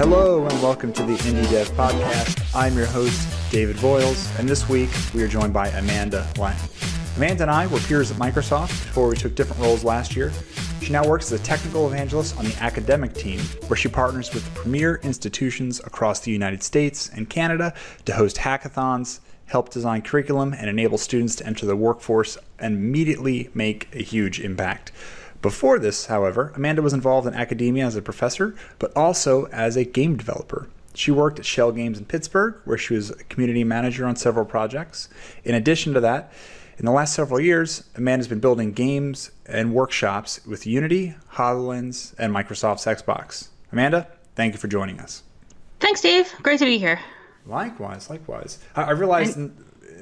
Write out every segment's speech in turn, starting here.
Hello and welcome to the Indie Dev Podcast. I'm your host, David Voiles, and this week we are joined by Amanda Lange. Amanda and I were peers at Microsoft before we took different roles last year. She now works as a Technical Evangelist on the academic team, where she partners with premier institutions across the United States and Canada to host hackathons, help design curriculum, and enable students to enter the workforce and immediately make a huge impact. Before this, however, Amanda was involved in academia as a professor, but also as a game developer. She worked at Schell Games in Pittsburgh, where she was a community manager on several projects. In addition to that, in the last several years, Amanda's been building games and workshops with Unity, Hololens, and Microsoft's Xbox. Amanda, thank you for joining us. Thanks, Dave. Great to be here. Likewise. I realized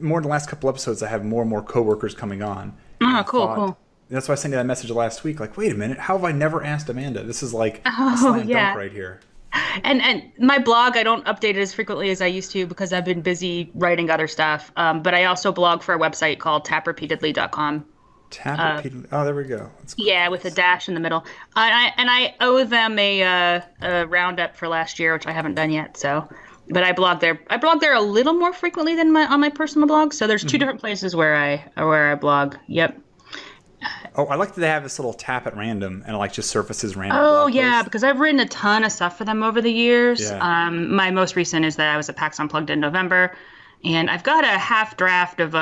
more in the last couple episodes I have more and more coworkers coming on. Oh, cool. That's why I sent you that message last week. Like, wait a minute, how have I never asked Amanda? This is like a slam dunk right here. And my blog, I don't update it as frequently as I used to because I've been busy writing other stuff. But I also blog for a website called taprepeatedly.com. Tap repeatedly. Oh, there we go. Yeah, with a dash in the middle. And I owe them a roundup for last year, which I haven't done yet. But I blog there. I blog there a little more frequently than on my personal blog. So there's two different places where I blog. Yep. Oh, I like that they have this little tap at random and it like just surfaces random. Oh, yeah, posts. Because I've written a ton of stuff for them over the years. Yeah. My most recent is that I was at PAX Unplugged in November, and I've got a half draft of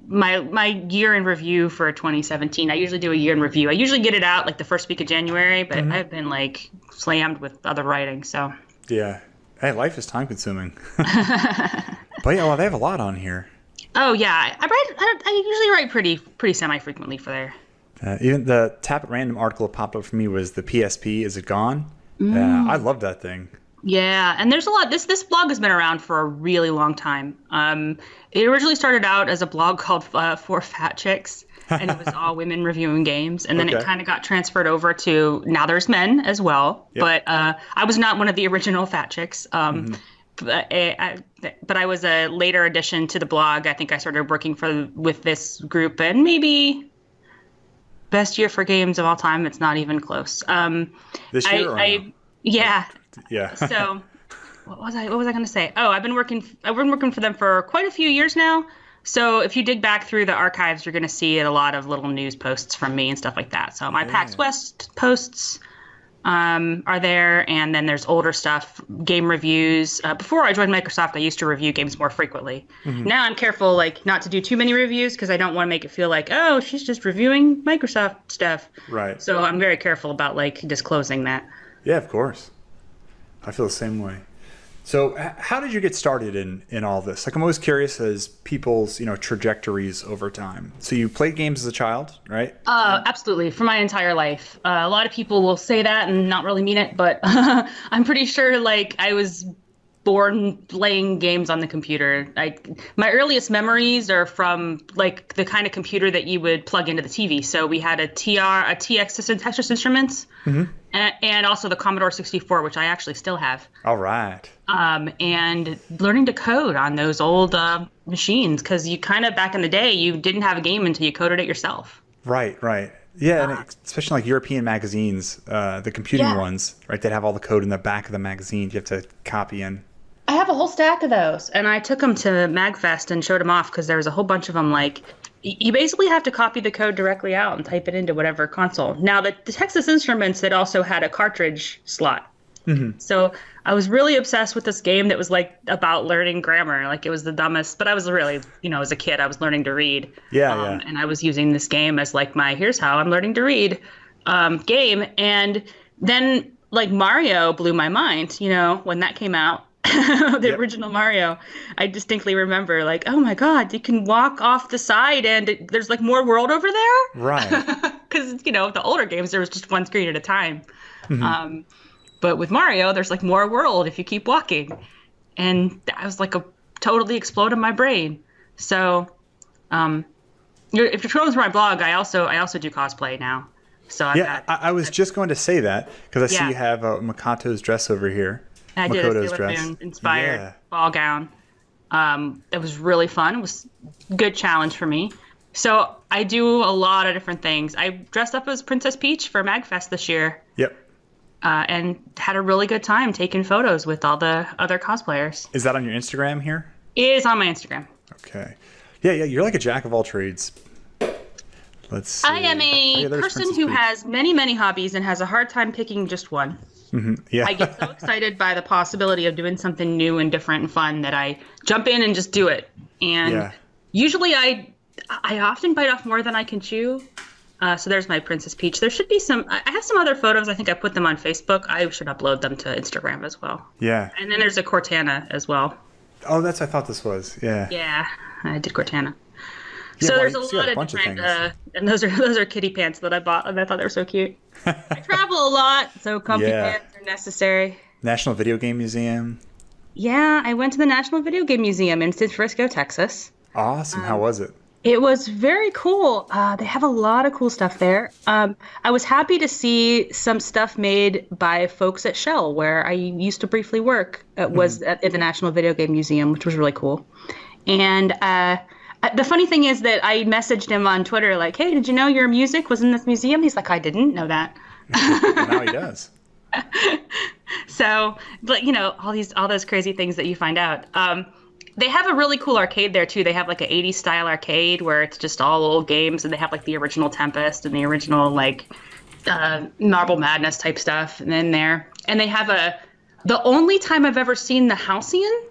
my year in review for 2017. I usually do a year in review. I usually get it out like the first week of January, but I've been like slammed with other writing. So yeah, hey, life is time consuming. But yeah, well, they have a lot on here. Oh yeah, I usually write pretty semi-frequently for there. Even the tap at random article that popped up for me was the PSP. Is it gone? Yeah, I love that thing. Yeah, and there's a lot. This blog has been around for a really long time. It originally started out as a blog called For Fat Chicks, and it was all women reviewing games. And then it kind of got transferred over to now there's men as well. Yep. But I was not one of the original fat chicks. But I was a later addition to the blog. I think I started working with this group, and maybe best year for games of all time. It's not even close. This year, or no? Yeah. Yeah. So what was I going to say? Oh, I've been working for them for quite a few years now. So if you dig back through the archives, you're going to see a lot of little news posts from me and stuff like that. So my PAX West posts are there, and then there's older stuff, game reviews. Before I joined Microsoft, I used to review games more frequently. Now I'm careful, like, not to do too many reviews because I don't want to make it feel like, oh, she's just reviewing Microsoft stuff. Right. So I'm very careful about like disclosing that. Yeah, of course. I feel the same way. So how did you get started in all this? Like, I'm always curious as people's, trajectories over time. So you played games as a child, right? Absolutely. For my entire life. A lot of people will say that and not really mean it, but I'm pretty sure like I was born playing games on the computer. My earliest memories are from like the kind of computer that you would plug into the TV. So we had a TX Texas Instruments, and also the Commodore 64, which I actually still have. All right. And learning to code on those old machines, because you kind of back in the day you didn't have a game until you coded it yourself. Right. Yeah, and especially like European magazines, the computing ones, right? They'd have all the code in the back of the magazine you have to copy in. I have a whole stack of those, and I took them to MagFest and showed them off because there was a whole bunch of them. Like, you basically have to copy the code directly out and type it into whatever console. Now, the Texas Instruments, it also had a cartridge slot. So I was really obsessed with this game that was like about learning grammar. Like, it was the dumbest, but I was really, as a kid, I was learning to read. Yeah. And I was using this game as like my here's how I'm learning to read game. And then like Mario blew my mind, when that came out. The original Mario, I distinctly remember like, oh my God, you can walk off the side and there's like more world over there. Right. Because, the older games, there was just one screen at a time. But with Mario, there's like more world if you keep walking. And that was like totally exploded my brain. So if you're scrolling through my blog, I also do cosplay now. So I was just going to say that because I see you have Makato's dress over here. I did a Sailor Moon inspired ball gown. It was really fun. It was a good challenge for me. So I do a lot of different things. I dressed up as Princess Peach for MagFest this year. Yep. and had a really good time taking photos with all the other cosplayers. Is that on your Instagram here? It is on my Instagram. Okay. Yeah, you're like a jack of all trades. Let's see. I am a person who has many, many hobbies and has a hard time picking just one. Mm-hmm. Yeah. I get so excited by the possibility of doing something new and different and fun that I jump in and just do it. And usually I often bite off more than I can chew. So there's my Princess Peach. There should be I have some other photos. I think I put them on Facebook. I should upload them to Instagram as well. Yeah. And then there's a Cortana as well. Oh, that's what I thought this was. Yeah. Yeah, I did Cortana. Yeah, so there's a lot of different, and those are kitty pants that I bought, and I thought they were so cute. I travel a lot, so comfy pants are necessary. National Video Game Museum. Yeah, I went to the National Video Game Museum in Frisco, Texas. Awesome. How was it? It was very cool. They have a lot of cool stuff there. I was happy to see some stuff made by folks at Schell, where I used to briefly work. Was at the National Video Game Museum, which was really cool. And the funny thing is that I messaged him on Twitter, like, "Hey, did you know your music was in this museum?" He's like, "I didn't know that." Now he does. So, but all those crazy things that you find out. They have a really cool arcade there too. They have like an 80s style arcade where it's just all old games, and they have like the original Tempest and the original like Marble Madness type stuff in there. And they have the only time I've ever seen the Halcyon.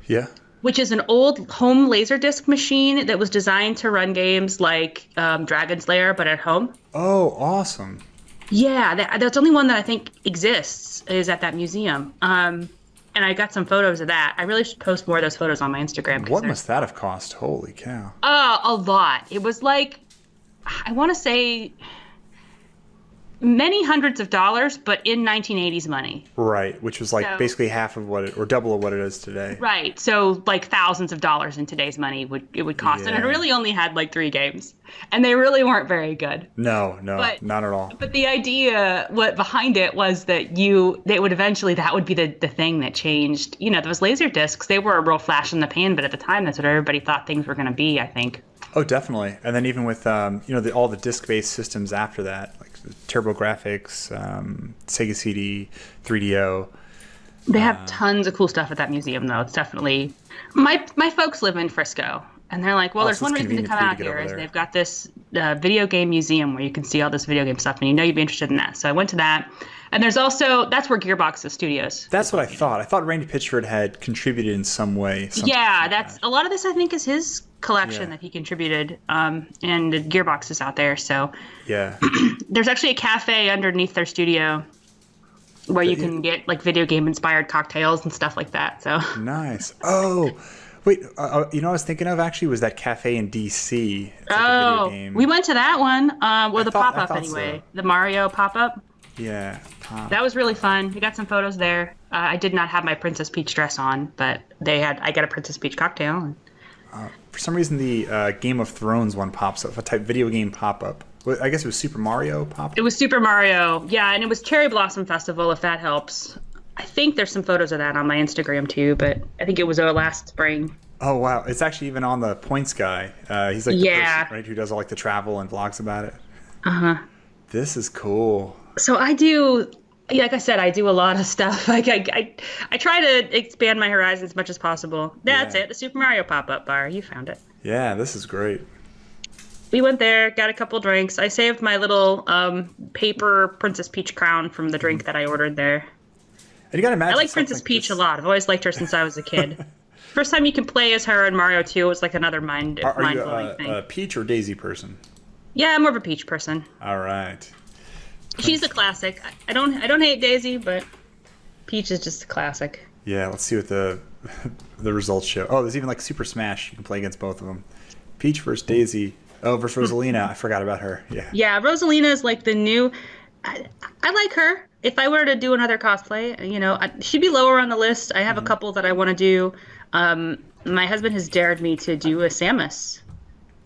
Yeah. Which is an old home Laserdisc machine that was designed to run games like Dragon's Lair, but at home. Oh, awesome. Yeah, that's the only one that I think exists is at that museum. And I got some photos of that. I really should post more of those photos on my Instagram. What must that have cost? Holy cow. A lot. It was like, I want to say many hundreds of dollars, but in 1980s money. Right, which was like basically half of or double of what it is today. Right, so like thousands of dollars in today's money it would cost, and it really only had like 3 games, and they really weren't very good. No, not at all. But the idea behind it was that that would be the thing that changed. Those laser discs, they were a real flash in the pan, but at the time that's what everybody thought things were going to be, I think. Oh, definitely. And then even with all the disc-based systems after that, like TurboGrafx, Sega CD, 3DO. They have tons of cool stuff at that museum, though. It's definitely my folks live in Frisco, and they're like, well, there's one reason to come out here is they've got this video game museum where you can see all this video game stuff, and you'd be interested in that. So I went to that. And there's also, that's where Gearbox studios. That's what I thought. I thought Randy Pitchford had contributed in some way. A lot of this, I think, is his collection that he contributed. And Gearbox is out there. So yeah, there's actually a cafe underneath their studio where you can get like video game inspired cocktails and stuff like that. So nice. Oh, wait, what I was thinking of actually was that cafe in DC. We went to that one, the pop-up anyway. So. The Mario pop-up. Yeah. That was really fun. We got some photos there. I did not have my Princess Peach dress on, but I got a Princess Peach cocktail. For some reason, the Game of Thrones one pops up, a type video game pop-up. I guess it was Super Mario pop-up? It was Super Mario, yeah, and it was Cherry Blossom Festival, if that helps. I think there's some photos of that on my Instagram, too, but I think it was last spring. Oh, wow. It's actually even on the Points guy. He's like the person, right, who does all like the travel and vlogs about it. Uh-huh. This is cool. So I do, like I said, I do a lot of stuff. Like I try to expand my horizons as much as possible. That's it. The Super Mario pop-up bar. You found it. Yeah, this is great. We went there, got a couple drinks. I saved my little paper Princess Peach crown from the drink that I ordered there. And you gotta imagine. I like Princess Peach a lot. I've always liked her since I was a kid. First time you can play as her in Mario 2, it was like another mind-blowing thing. Are you a Peach or Daisy person? Yeah, I'm more of a Peach person. All right. She's a classic. I don't hate Daisy, but Peach is just a classic. Yeah, let's see what the results show. Oh, there's even like Super Smash. You can play against both of them. Peach versus Daisy. Oh, versus Rosalina. I forgot about her. Yeah. Yeah, Rosalina is like the new. I like her. If I were to do another cosplay, she'd be lower on the list. I have a couple that I want to do. My husband has dared me to do a Samus.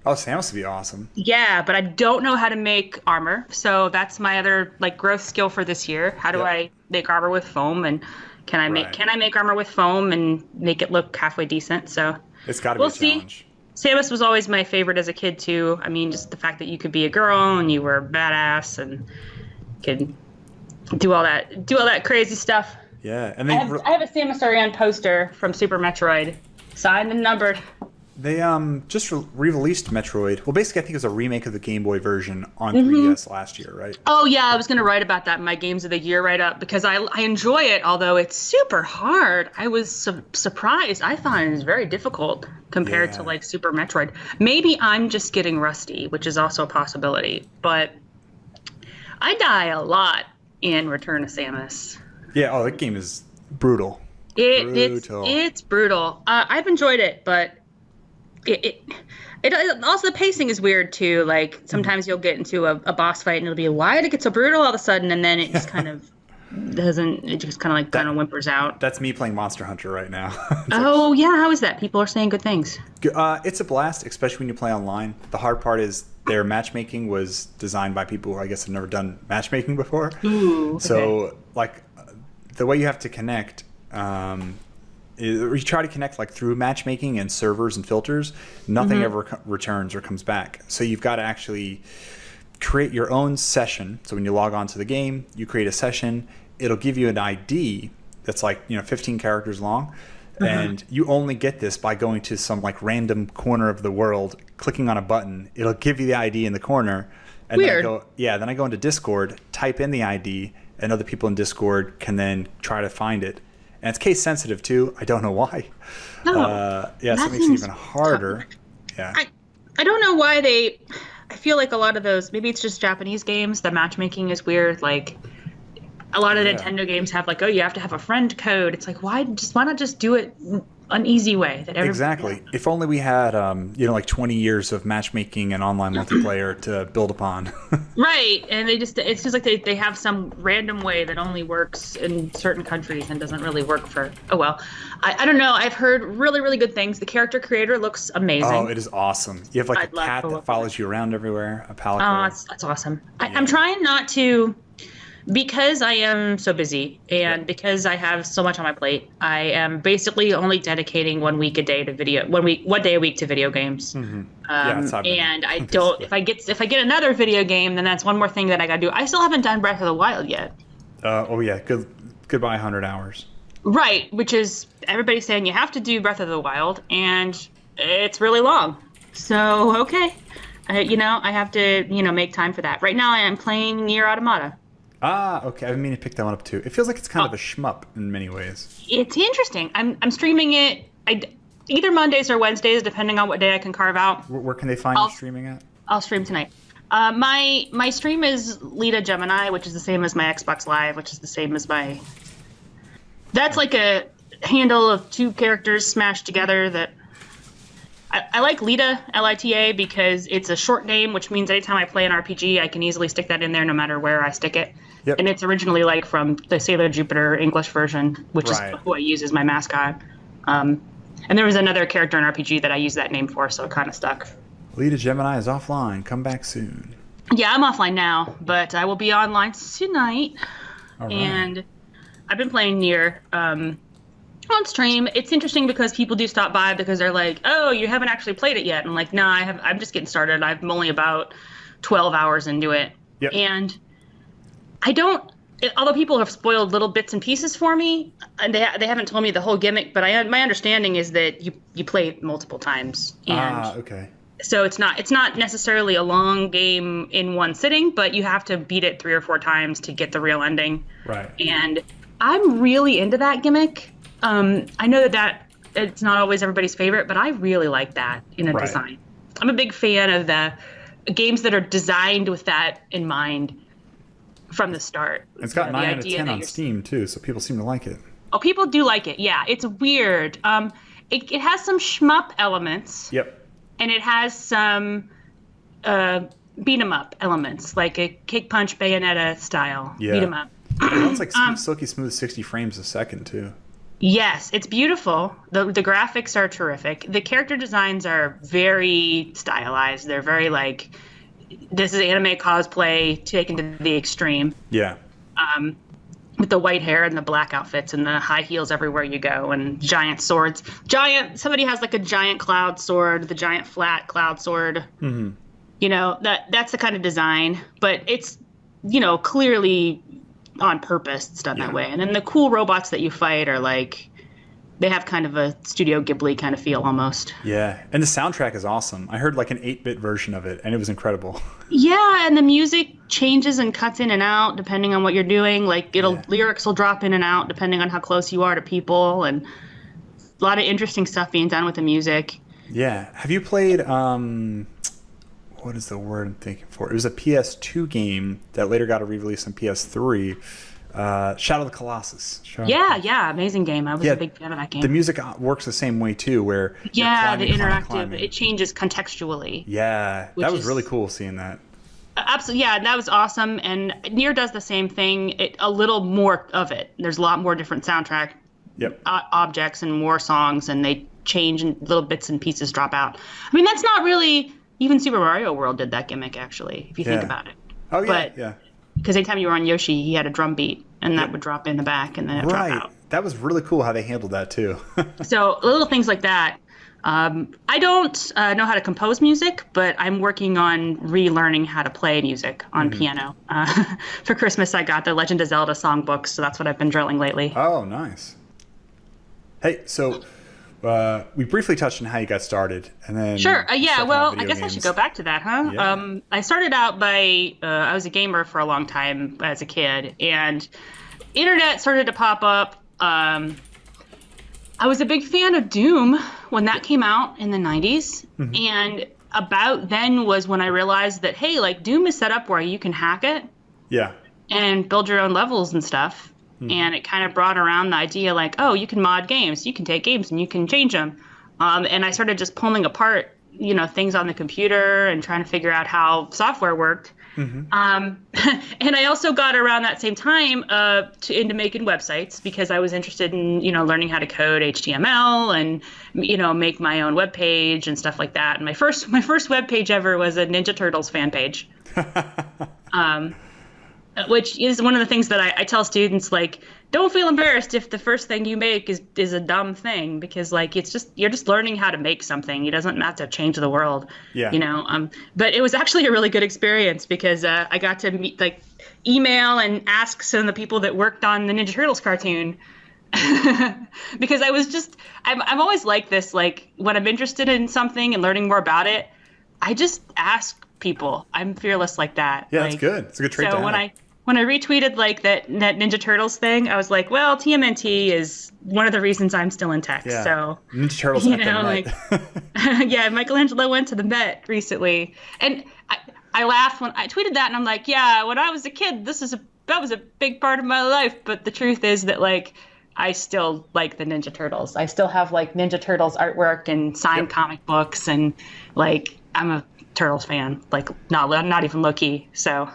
Oh, Samus would be awesome. Yeah, but I don't know how to make armor. So that's my other growth skill for this year. How do I make armor with foam, and can I make armor with foam and make it look halfway decent? So it's got to be a challenge. Samus was always my favorite as a kid too. I mean, just the fact that you could be a girl and you were badass and could do all that crazy stuff. Yeah, and I have a Samus Aran poster from Super Metroid, signed and numbered. They just re-released Metroid. Well, basically, I think it was a remake of the Game Boy version on 3DS last year, right? Oh yeah, I was gonna write about that in my Games of the Year write-up because I enjoy it, although it's super hard. I was surprised. I found it was very difficult compared to like Super Metroid. Maybe I'm just getting rusty, which is also a possibility. But I die a lot in Return of Samus. Yeah. Oh, that game is brutal. It's brutal. I've enjoyed it, but. It also, the pacing is weird too. Like sometimes you'll get into a boss fight and it'll be, why did it get so brutal all of a sudden? And then it just kind of whimpers out. That's me playing Monster Hunter right now. Oh yeah, how is that? People are saying good things. It's a blast, especially when you play online. The hard part is their matchmaking was designed by people who I guess have never done matchmaking before. Ooh, okay. So like the way you have to connect. You try to connect like through matchmaking and servers and filters, nothing ever returns or comes back. So you've got to actually create your own session. So when you log on to the game, you create a session. It'll give you an ID that's like 15 characters long, and you only get this by going to some like random corner of the world, clicking on a button. It'll give you the ID in the corner, and Weird. Then I go into Discord, type in the ID, and other people in Discord can then try to find it. And it's case sensitive too. I don't know why. No, so it makes it even harder. Yeah. I don't know why I feel like a lot of those, maybe it's just Japanese games, the matchmaking is weird. Like a lot of Nintendo games have like, oh, you have to have a friend code. It's like, why not just do it an easy way that exactly. If only we had like 20 years of matchmaking and online multiplayer to build upon. Right, and it's just like they have some random way that only works in certain countries and doesn't really work for. Oh well, I don't know. I've heard really, really good things. The character creator looks amazing. Oh, it is awesome. You have like a cat that follows you around everywhere. A palico. Oh, that's awesome. I'm trying not to. Because I am so busy and because I have so much on my plate, I am basically only dedicating 1 week a day to one day a week to video games. Mm-hmm. And I don't. If I get another video game, then that's one more thing that I gotta do. I still haven't done Breath of the Wild yet. Goodbye 100 hours. Right, which is everybody's saying you have to do Breath of the Wild, and it's really long. So okay, I have to make time for that. Right now, I am playing Nier Automata. Ah, okay. I didn't mean to pick that one up too. It feels like it's kind of a shmup in many ways. It's interesting. I'm streaming it either Mondays or Wednesdays, depending on what day I can carve out. Where can they find you streaming at? I'll stream tonight. My stream is Lita Gemini, which is the same as my Xbox Live, which is the same as my. That's like a handle of two characters smashed together. That I like Lita, Lita, because it's a short name, which means anytime I play an RPG, I can easily stick that in there no matter where I stick it. Yep. And it's originally like from the Sailor Jupiter English version, which is who I use as my mascot. And there was another character in RPG that I used that name for, so it kind of stuck. Lita Gemini is offline. Come back soon. Yeah, I'm offline now, but I will be online tonight. All right. And I've been playing Nier on stream. It's interesting because people do stop by because they're like, oh, you haven't actually played it yet. I'm like, nah, I'm just getting started. I'm only about 12 hours into it. Yep. And although people have spoiled little bits and pieces for me, and they haven't told me the whole gimmick, but my understanding is that you play it multiple times. And okay. So it's not necessarily a long game in one sitting, but you have to beat it 3 or 4 times to get the real ending. Right. And I'm really into that gimmick. I know that it's not always everybody's favorite, but I really like that in a design. I'm a big fan of the games that are designed with that in mind from the start. It's got 9 out of 10 on Steam too, so people seem to like it. Oh, people do like it. Yeah, it's weird. It has some shmup elements. Yep. And it has some beat 'em up elements, like a Kick Punch Bayonetta style beat 'em up. It runs like silky smooth 60 frames a second too. Yes, it's beautiful. The graphics are terrific. The character designs are very stylized. They're very like, this is anime cosplay taken to the extreme. Yeah. With the white hair and the black outfits and the high heels everywhere you go and giant swords. Somebody has like a giant cloud sword, the giant flat cloud sword. Mm-hmm. That's the kind of design. But it's, clearly on purpose. It's done that way. And then the cool robots that you fight are like, they have kind of a Studio Ghibli kind of feel almost. Yeah, and the soundtrack is awesome. I heard like an 8-bit version of it, and it was incredible. Yeah, and the music changes and cuts in and out depending on what you're doing. Like lyrics will drop in and out depending on how close you are to people, and a lot of interesting stuff being done with the music. Yeah. Have you played what is the word I'm thinking for? It was a PS2 game that later got a re-release on PS3. Shadow of the Colossus. Yeah, amazing game. I was a big fan of that game. The music works the same way too, where the interactive, it changes contextually. Yeah, that was really cool seeing that. Absolutely, yeah, that was awesome. And Nier does the same thing. A little more of it. There's a lot more different soundtrack objects and more songs, and they change and little bits and pieces drop out. I mean, that's not really even Super Mario World did that gimmick actually, if you think about it. Oh yeah, because anytime you were on Yoshi, he had a drum beat, and that would drop in the back, and then it drop out. That was really cool how they handled that too. So little things like that. I don't know how to compose music, but I'm working on relearning how to play music on piano. For Christmas, I got the Legend of Zelda songbooks, so that's what I've been drilling lately. Oh, nice. Hey, so we briefly touched on how you got started, and then sure. Well, I guess I should go back to that, huh? Yeah. I started out by I was a gamer for a long time as a kid, and internet started to pop up. I was a big fan of Doom when that came out in the 90s, and about then was when I realized that hey, like Doom is set up where you can hack it, and build your own levels and stuff. And it kind of brought around the idea like, oh, you can mod games, you can take games and you can change them. And I started just pulling apart, things on the computer and trying to figure out how software worked. And I also got around that same time into making websites because I was interested in, learning how to code HTML and, make my own web page and stuff like that. And my first web page ever was a Ninja Turtles fan page. Which is one of the things that I tell students, like, don't feel embarrassed if the first thing you make is a dumb thing, because like you're just learning how to make something. It doesn't have to change the world. But it was actually a really good experience because I got to meet, like, email and ask some of the people that worked on the Ninja Turtles cartoon. Because I'm always like this, like when I'm interested in something and learning more about it, I just ask people. I'm fearless like that. Yeah, that's good. It's a good trait to have. When I retweeted like that Ninja Turtles thing, I was like, well, TMNT is one of the reasons I'm still in tech. Yeah. So Ninja Turtles at the Met. Yeah, Michelangelo went to the Met recently, and I laughed when I tweeted that, and I'm like, yeah, when I was a kid, that was a big part of my life. But the truth is that like I still like the Ninja Turtles. I still have like Ninja Turtles artwork and signed comic books, and like I'm a Turtles fan, like not even low key. So.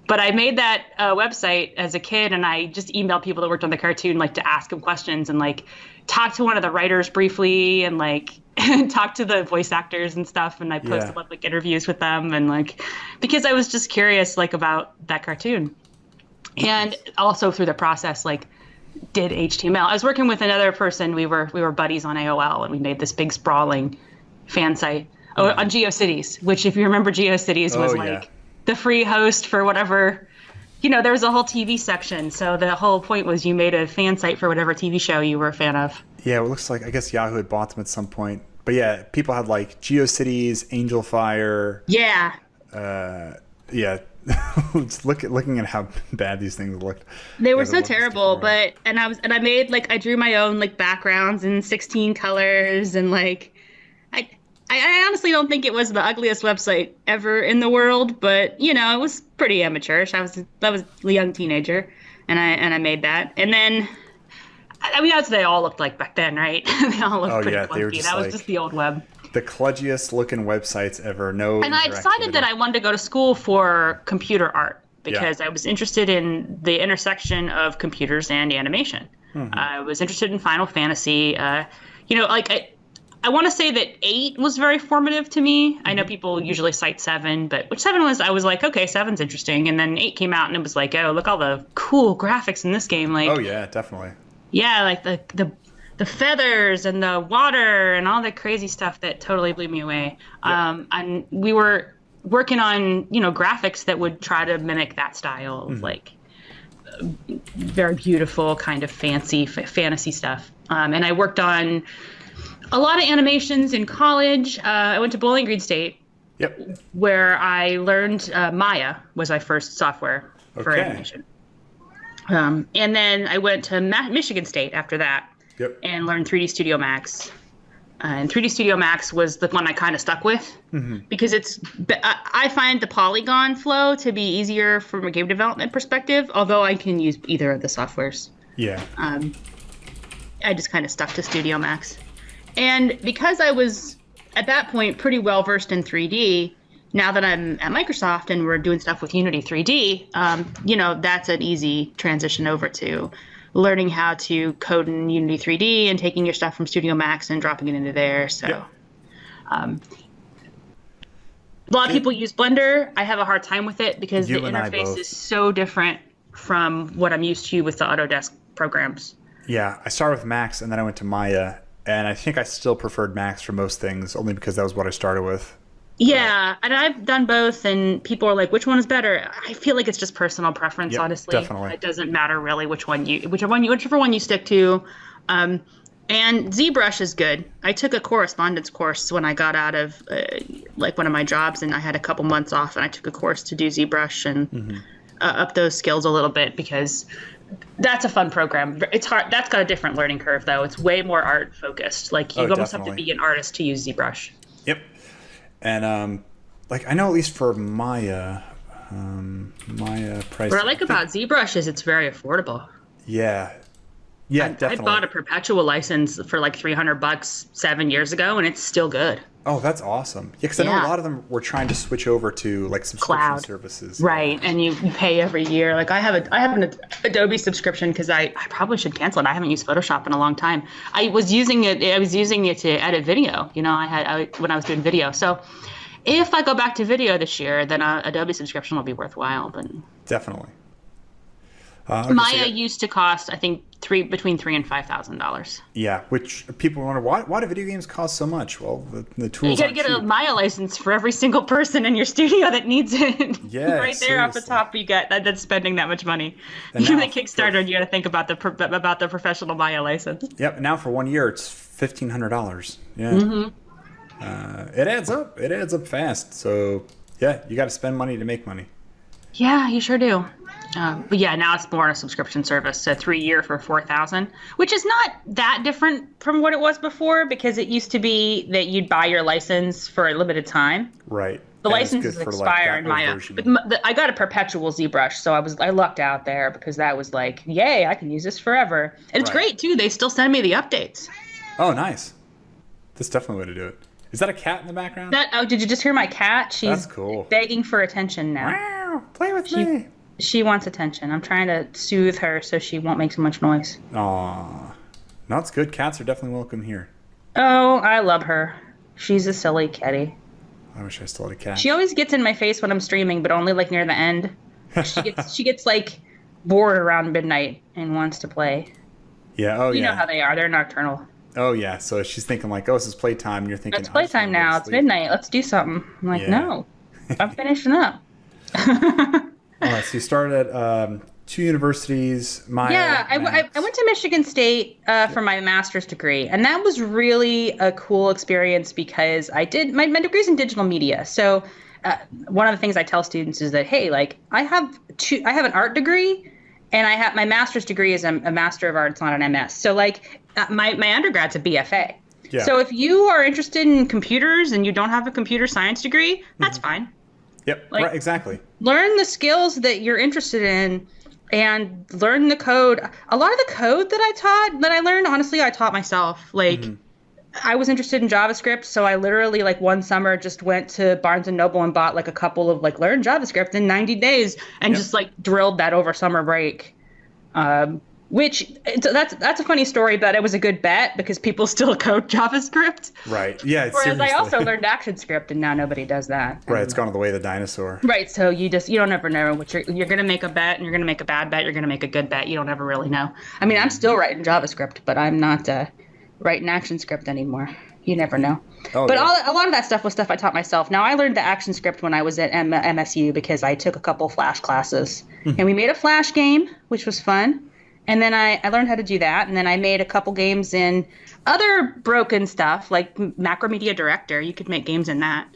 But I made that website as a kid, and I just emailed people that worked on the cartoon, like, to ask them questions and, like, talk to one of the writers briefly and, like, talk to the voice actors and stuff. And I posted, like, interviews with them and, like, because I was just curious, like, about that cartoon. And also through the process, like, did HTML. I was working with another person. We were buddies on AOL, and we made this big sprawling fan site on GeoCities, which, if you remember, GeoCities was, like, the free host for whatever, there was a whole TV section. So the whole point was you made a fan site for whatever TV show you were a fan of. Yeah, it looks like, I guess Yahoo had bought them at some point. But yeah, people had like GeoCities, Angel Fire. Yeah. Just looking at how bad these things looked. They were so terrible, but I made like, I drew my own like backgrounds in 16 colors, and like I honestly don't think it was the ugliest website ever in the world, but it was pretty amateurish. I was a young teenager, and I made that. And then, I mean, that's what they all looked like back then, right? They all looked pretty clunky. They were just that was like just the old web. The kludgiest looking websites ever. No. And I decided that I wanted to go to school for computer art because I was interested in the intersection of computers and animation. I was interested in Final Fantasy. I want to say that 8 was very formative to me. I know people usually cite 7, but which 7 was, I was like, okay, 7's interesting. And then 8 came out, and it was like, oh, look all the cool graphics in this game. Like, oh yeah, definitely. Yeah, like the feathers and the water and all the crazy stuff that totally blew me away. Yep. And we were working on graphics that would try to mimic that style of like very beautiful kind of fantasy stuff. And I worked on a lot of animations in college. I went to Bowling Green State. Yep. Where I learned Maya was my first software for animation. And then I went to Michigan State after that. Yep. And learned 3D Studio Max. And 3D Studio Max was the one I kind of stuck with because I find the polygon flow to be easier from a game development perspective, although I can use either of the softwares. Yeah. I just kind of stuck to Studio Max. And because I was at that point pretty well versed in 3D, now that I'm at Microsoft and we're doing stuff with Unity 3D, that's an easy transition over to learning how to code in Unity 3D and taking your stuff from Studio Max and dropping it into there. So a lot of people use Blender. I have a hard time with it because the interface is so different from what I'm used to with the Autodesk programs. Yeah, I started with Max and then I went to Maya, and I think I still preferred Max for most things, only because that was what I started with. Yeah, and I've done both, and people are like, which one is better? I feel like it's just personal preference, honestly. Definitely. It doesn't matter really whichever one you stick to. And ZBrush is good. I took a correspondence course when I got out of one of my jobs, and I had a couple months off, and I took a course to do ZBrush and up those skills a little bit because that's a fun program. It's hard. That's got a different learning curve, though. It's way more art focused. Like you almost have to be an artist to use ZBrush. Yep. And I know at least for Maya price. What I like about ZBrush is it's very affordable. Yeah, definitely. I bought a perpetual license for like $300 7 years ago, and it's still good. Oh, that's awesome. Yeah, because I know a lot of them were trying to switch over to like subscription cloud services. Right, and you pay every year. Like I have an Adobe subscription because I probably should cancel it. I haven't used Photoshop in a long time. I was using it to edit video. When I was doing video. So if I go back to video this year, then Adobe subscription will be worthwhile. But definitely. Maya used to cost, I think, between $3,000 and $5,000. Yeah, which people wonder why do video games cost so much? Well, the tools. You got to get a Maya license for every single person in your studio that needs it. Yeah, right there seriously. off the top, you get that's spending that much money. And You the Kickstarter, you got to think about the professional Maya license. Yep. Now for 1 year, it's $1,500. Yeah. It adds up. It adds up fast. So yeah, you got to spend money to make money. Yeah, you sure do. But yeah, now it's more on a subscription service, a 3-year for $4,000, which is not that different from what it was before because it used to be that you'd buy your license for a limited time. Right. The licenses expire in Maya. But I got a perpetual ZBrush, so I lucked out there because that was like, yay, I can use this forever. And it's great too. They still send me the updates. Oh, nice. That's definitely the way to do it. Is that a cat in the background? Did you just hear my cat? She's That's cool. Begging for attention now. Wow, play with me. She wants attention. I'm trying to soothe her so she won't make so much noise. Aw. No, it's good. Cats are definitely welcome here. Oh, I love her. She's a silly kitty. I wish I still had a cat. She always gets in my face when I'm streaming, but only like near the end. She gets like bored around midnight and wants to play. Yeah, oh yeah. You know how they are. They're nocturnal. Oh yeah, so she's thinking like, oh, this is playtime, and you're thinking, it's playtime now. It's midnight. Let's do something. I'm like, no, I'm finishing up. All right, so you started at 2 universities. I went to Michigan State for my master's degree, and that was really a cool experience because I did my degree's in digital media. So one of the things I tell students is that, hey, like I have an art degree, and I have my master's degree is a Master of Arts, not an MS. So like my undergrad's a BFA. Yeah. So if you are interested in computers and you don't have a computer science degree, that's fine. Yep, right, exactly. Learn the skills that you're interested in and learn the code. A lot of the code that I learned, honestly, I taught myself. Like, I was interested in JavaScript, so I literally, like, one summer just went to Barnes & Noble and bought, like, a couple of, like, learn JavaScript in 90 days and just, like, drilled that over summer break. That's a funny story, but it was a good bet because people still code JavaScript. Right. Yeah. Whereas seriously. I also learned ActionScript, and now nobody does that. Right. It's gone the way of the dinosaur. Right. So you don't ever know what you're going to make a bet, and you're going to make a bad bet. You're going to make a good bet. You don't ever really know. I mean, I'm still writing JavaScript, but I'm not write an action script anymore. You never know. Oh, But yeah. a lot of that stuff was stuff I taught myself. Now, I learned the action script when I was at MSU because I took a couple Flash classes. And we made a Flash game, which was fun. And then I learned how to do that. And then I made a couple games in other broken stuff, like Macromedia Director. You could make games in that,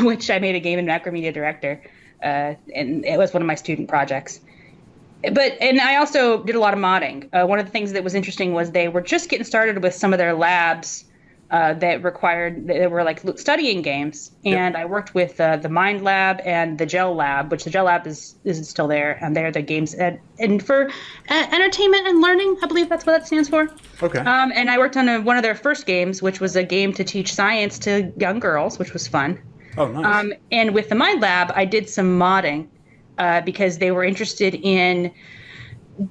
which I made a game in Macromedia Director. And it was one of my student projects. And I also did a lot of modding. One of the things that was interesting was they were just getting started with some of their labs that were like studying games. And I worked with the Mind Lab and the Gel Lab, which the Gel Lab isn't still there. And they're the games and for entertainment and learning. I believe that's what that stands for. Okay. And I worked on one of their first games, which was a game to teach science to young girls, which was fun. Oh, nice. And with the Mind Lab, I did some modding because they were interested in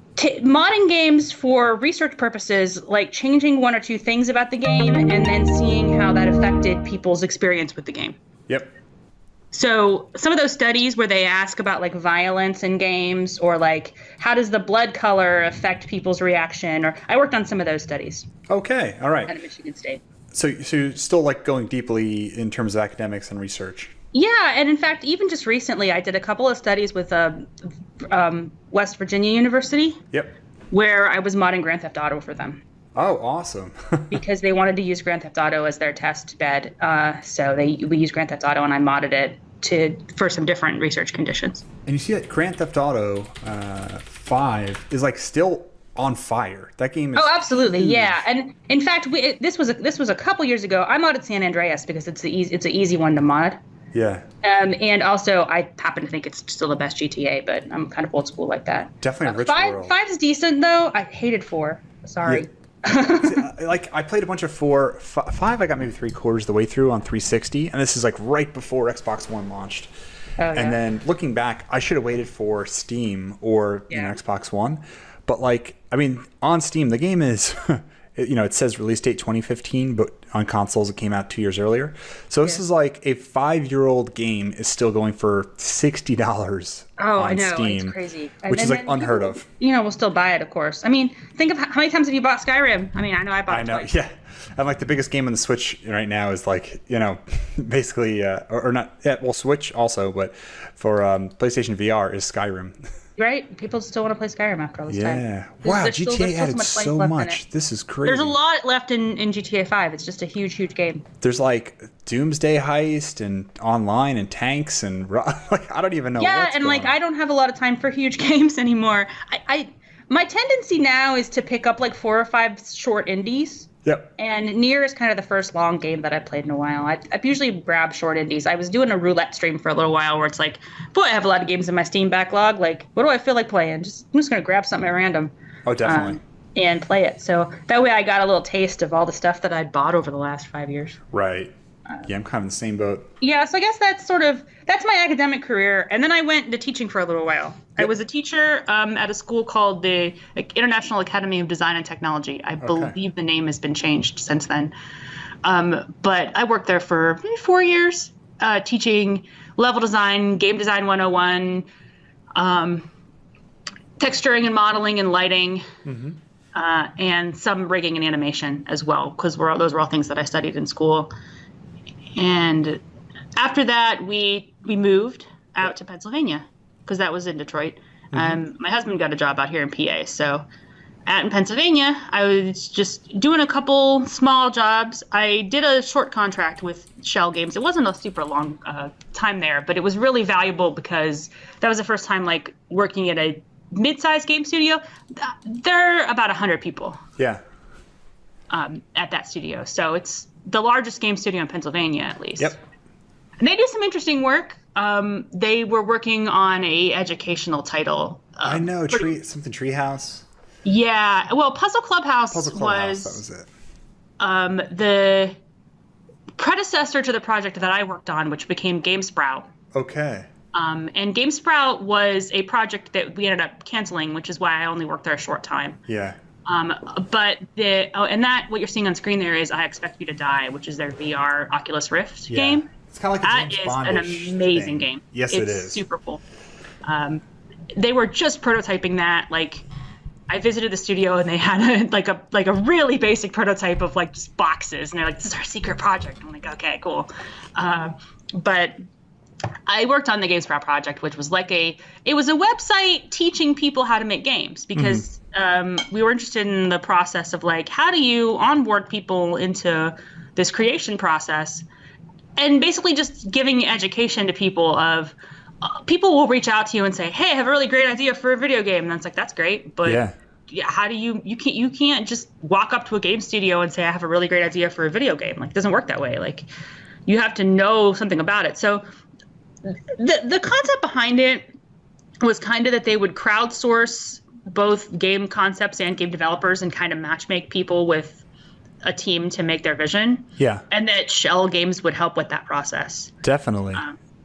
modding games for research purposes, like changing one or two things about the game and then seeing how that affected people's experience with the game. Yep. So some of those studies where they ask about like violence in games or like how does the blood color affect people's reaction, or I worked on some of those studies. Okay. All right. At Michigan State. So you're still like going deeply in terms of academics and research. Yeah, and in fact, even just recently, I did a couple of studies with West Virginia University. Yep. Where I was modding Grand Theft Auto for them. Oh, awesome. Because they wanted to use Grand Theft Auto as their test bed. So we used Grand Theft Auto and I modded it for some different research conditions. And you see that Grand Theft Auto 5 is like still on fire. That game is absolutely, huge. yeah. And in fact, this was a couple years ago. I modded San Andreas because it's an easy one to mod. Yeah. And also, I happen to think it's still the best GTA, but I'm kind of old school like that. Definitely a rich world. 5's decent though. I hated 4. Sorry. Yeah. See, like I played a bunch of 4. 5 I got maybe 3/4 of the way through on 360, and this is like right before Xbox One launched. Oh, yeah. And then looking back, I should have waited for Steam or Xbox One. But like, I mean, on Steam, the game is, it says release date 2015, but on consoles it came out 2 years earlier. So this is like a 5-year-old game is still going for $60 on Steam. It's crazy. Which is like unheard of. We'll still buy it, of course. I mean, think of how many times have you bought Skyrim? I mean, I know I bought it twice. Yeah. And like the biggest game on the Switch right now is like, basically, or not, Switch also, but for PlayStation VR is Skyrim. Right? People still want to play Skyrim after all this time. Yeah. Wow, GTA added so much. This is crazy. There's a lot left in GTA 5. It's just a huge, huge game. There's like Doomsday Heist and online and tanks and like I don't even know what's and going like on. I don't have a lot of time for huge games anymore. My tendency now is to pick up like 4 or 5 short indies. Yep. And Nier is kind of the first long game that I've played in a while. I usually grab short indies. I was doing a roulette stream for a little while where it's like, boy, I have a lot of games in my Steam backlog. Like, what do I feel like playing? I'm just going to grab something at random. Oh, definitely. And play it. So that way I got a little taste of all the stuff that I'd bought over the last 5 years. Right. Yeah, I'm kind of in the same boat. Yeah, so I guess that's my academic career. And then I went into teaching for a little while. Yep. I was a teacher at a school called the International Academy of Design and Technology. I believe the name has been changed since then. But I worked there for maybe 4 years, teaching level design, game design 101, texturing and modeling and lighting, and some rigging and animation as well, because those were all things that I studied in school. And after that, we moved out to Pennsylvania because that was in Detroit. My husband got a job out here in PA. So out in Pennsylvania, I was just doing a couple small jobs. I did a short contract with Schell Games. It wasn't a super long time there, but it was really valuable because that was the first time like working at a mid-sized game studio. There are about 100 people. Yeah. At that studio. So it's the largest game studio in Pennsylvania, at least. Yep. And they do some interesting work. They were working on a educational title. I know, something Treehouse. Yeah, well, Puzzle Clubhouse that was it. The predecessor to the project that I worked on, which became GameSprout. Okay. And GameSprout was a project that we ended up canceling, which is why I only worked there a short time. Yeah. But what you're seeing on screen there is I Expect You to Die, which is their VR Oculus Rift game. It's kind of like a James Bond-ish That is an amazing game. Yes, it is. Super cool. They were just prototyping that like I visited the studio and they had a really basic prototype of like just boxes, and they're like, "This is our secret project." I'm like, "Okay, cool," but I worked on the GameSprout project, which was it was a website teaching people how to make games, because we were interested in the process of like, how do you onboard people into this creation process, and basically just giving education to people of people will reach out to you and say, "Hey, I have a really great idea for a video game," and it's like, that's great, but how do you can't just walk up to a game studio and say, "I have a really great idea for a video game." Like, it doesn't work that way. Like, you have to know something about it. So the concept behind it was kind of that they would crowdsource both game concepts and game developers and kind of matchmake people with a team to make their vision. Yeah. And that Schell Games would help with that process. Definitely.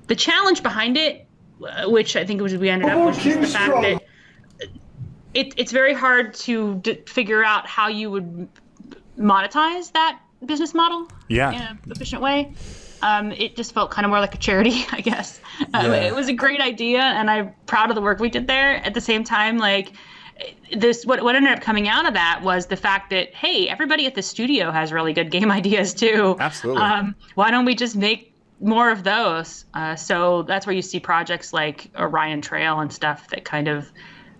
The challenge behind it, which I think we ended up with, is the fact that it's very hard to figure out how you would monetize that business model in an efficient way. It just felt kind of more like a charity, I guess. It was a great idea, and I'm proud of the work we did there. At the same time, like, what ended up coming out of that was the fact that, hey, everybody at the studio has really good game ideas too. Absolutely. Why don't we just make more of those? So that's where you see projects like Orion Trail and stuff that kind of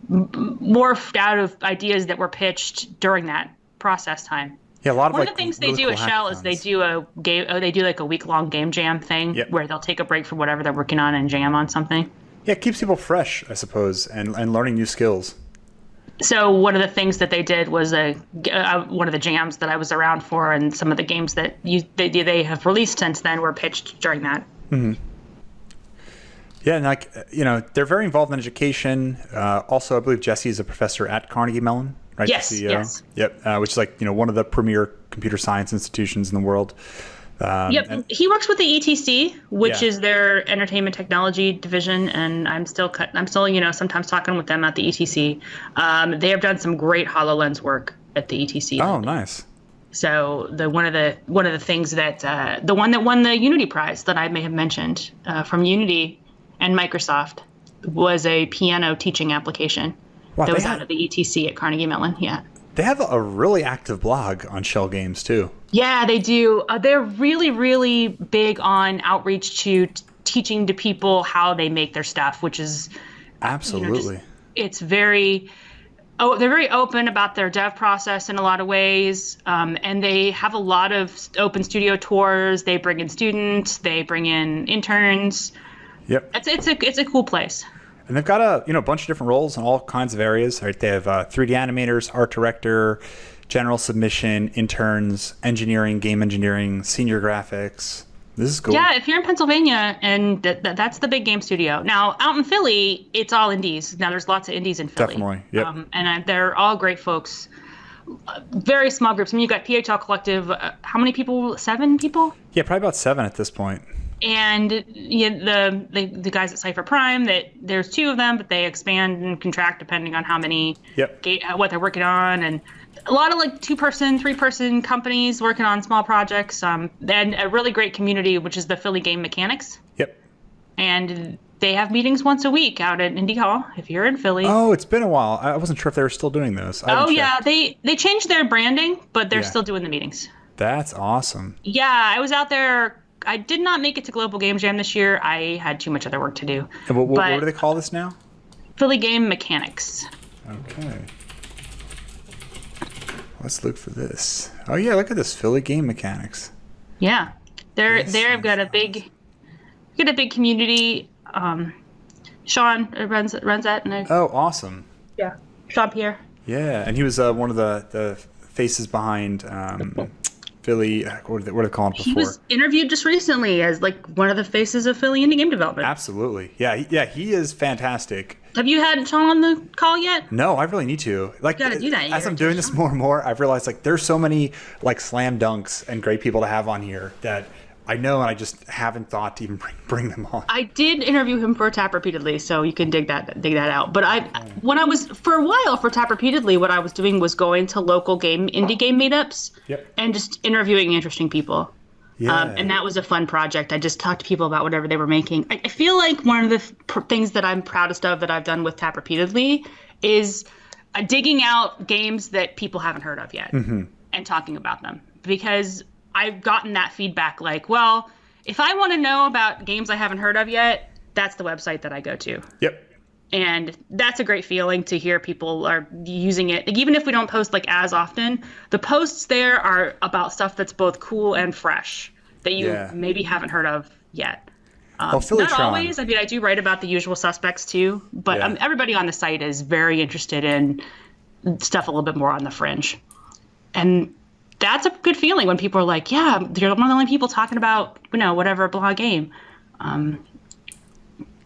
morphed out of ideas that were pitched during that process time. Yeah, a lot of One of the things they do at Schell is they do like a week-long game jam thing where they'll take a break from whatever they're working on and jam on something. Yeah, it keeps people fresh, I suppose, and learning new skills. So one of the things that they did was one of the jams that I was around for, and some of the games that they have released since then were pitched during that. Mm-hmm. Yeah, and they're very involved in education. Also, I believe Jesse is a professor at Carnegie Mellon, right? Yes, yes. Yep, which is one of the premier computer science institutions in the world. And he works with the ETC, which is their entertainment technology division, and I'm still sometimes talking with them at the ETC. They have done some great HoloLens work at the ETC. Oh, nice. So one of the things that the one that won the Unity Prize that I may have mentioned from Unity and Microsoft was a piano teaching application that was out of the ETC at Carnegie Mellon. Yeah. They have a really active blog on Schell Games too. Yeah, they do. They're really, really big on outreach to teaching to people how they make their stuff, which is absolutely. It's very. Oh, they're very open about their dev process in a lot of ways, and they have a lot of open studio tours. They bring in students. They bring in interns. Yep. It's a cool place. And they've got a bunch of different roles in all kinds of areas. Right? They have 3D animators, art director, general submission, interns, engineering, game engineering, senior graphics. This is cool. Yeah, if you're in Pennsylvania, and that's the big game studio. Now, out in Philly, it's all indies. Now, there's lots of indies in Philly. Definitely, yep. They're all great folks. Very small groups. I mean, you've got PHL Collective. How many people? 7 people? Yeah, probably about 7 at this point. And the guys at Cypher Prime, there's 2 of them, but they expand and contract depending on how many, what they're working on, and a lot of 2-person, 3-person companies working on small projects. Then a really great community, which is the Philly Game Mechanics. Yep. And they have meetings once a week out at Indie Hall if you're in Philly. Oh, it's been a while. I wasn't sure if they were still doing those. Yeah, they changed their branding, but they're still doing the meetings. That's awesome. Yeah, I was out there. I did not make it to Global Game Jam this year. I had too much other work to do. And what do they call this now? Philly Game Mechanics. Okay. Let's look for this. Oh yeah, look at this, Philly Game Mechanics. Yeah, they've got a big community. Sean runs that. Oh, awesome. Yeah, Sean Pierre. Yeah, and he was one of the faces behind Philly. What did they call him before? He was interviewed just recently as one of the faces of Philly indie game development. Absolutely. Yeah, he is fantastic. Have you had Sean on the call yet? No, I really need to. You gotta do that. As I'm doing this more and more, I've realized there's so many slam dunks and great people to have on here that I know, and I just haven't thought to even bring them on. I did interview him for Tap Repeatedly, so you can dig that out. But when I was for a while for Tap Repeatedly, what I was doing was going to local indie game meetups and just interviewing interesting people. Yeah. And that was a fun project. I just talked to people about whatever they were making. I feel like one of the things that I'm proudest of that I've done with Tap Repeatedly is digging out games that people haven't heard of yet and talking about them, because I've gotten that feedback like, well, if I want to know about games I haven't heard of yet, that's the website that I go to. Yep. And that's a great feeling to hear people are using it. Like, even if we don't post like as often, the posts there are about stuff that's both cool and fresh that you maybe haven't heard of yet. Not always. I mean, I do write about the usual suspects too, but everybody on the site is very interested in stuff a little bit more on the fringe. And that's a good feeling when people are like, yeah, you're one of the only people talking about, whatever blog game.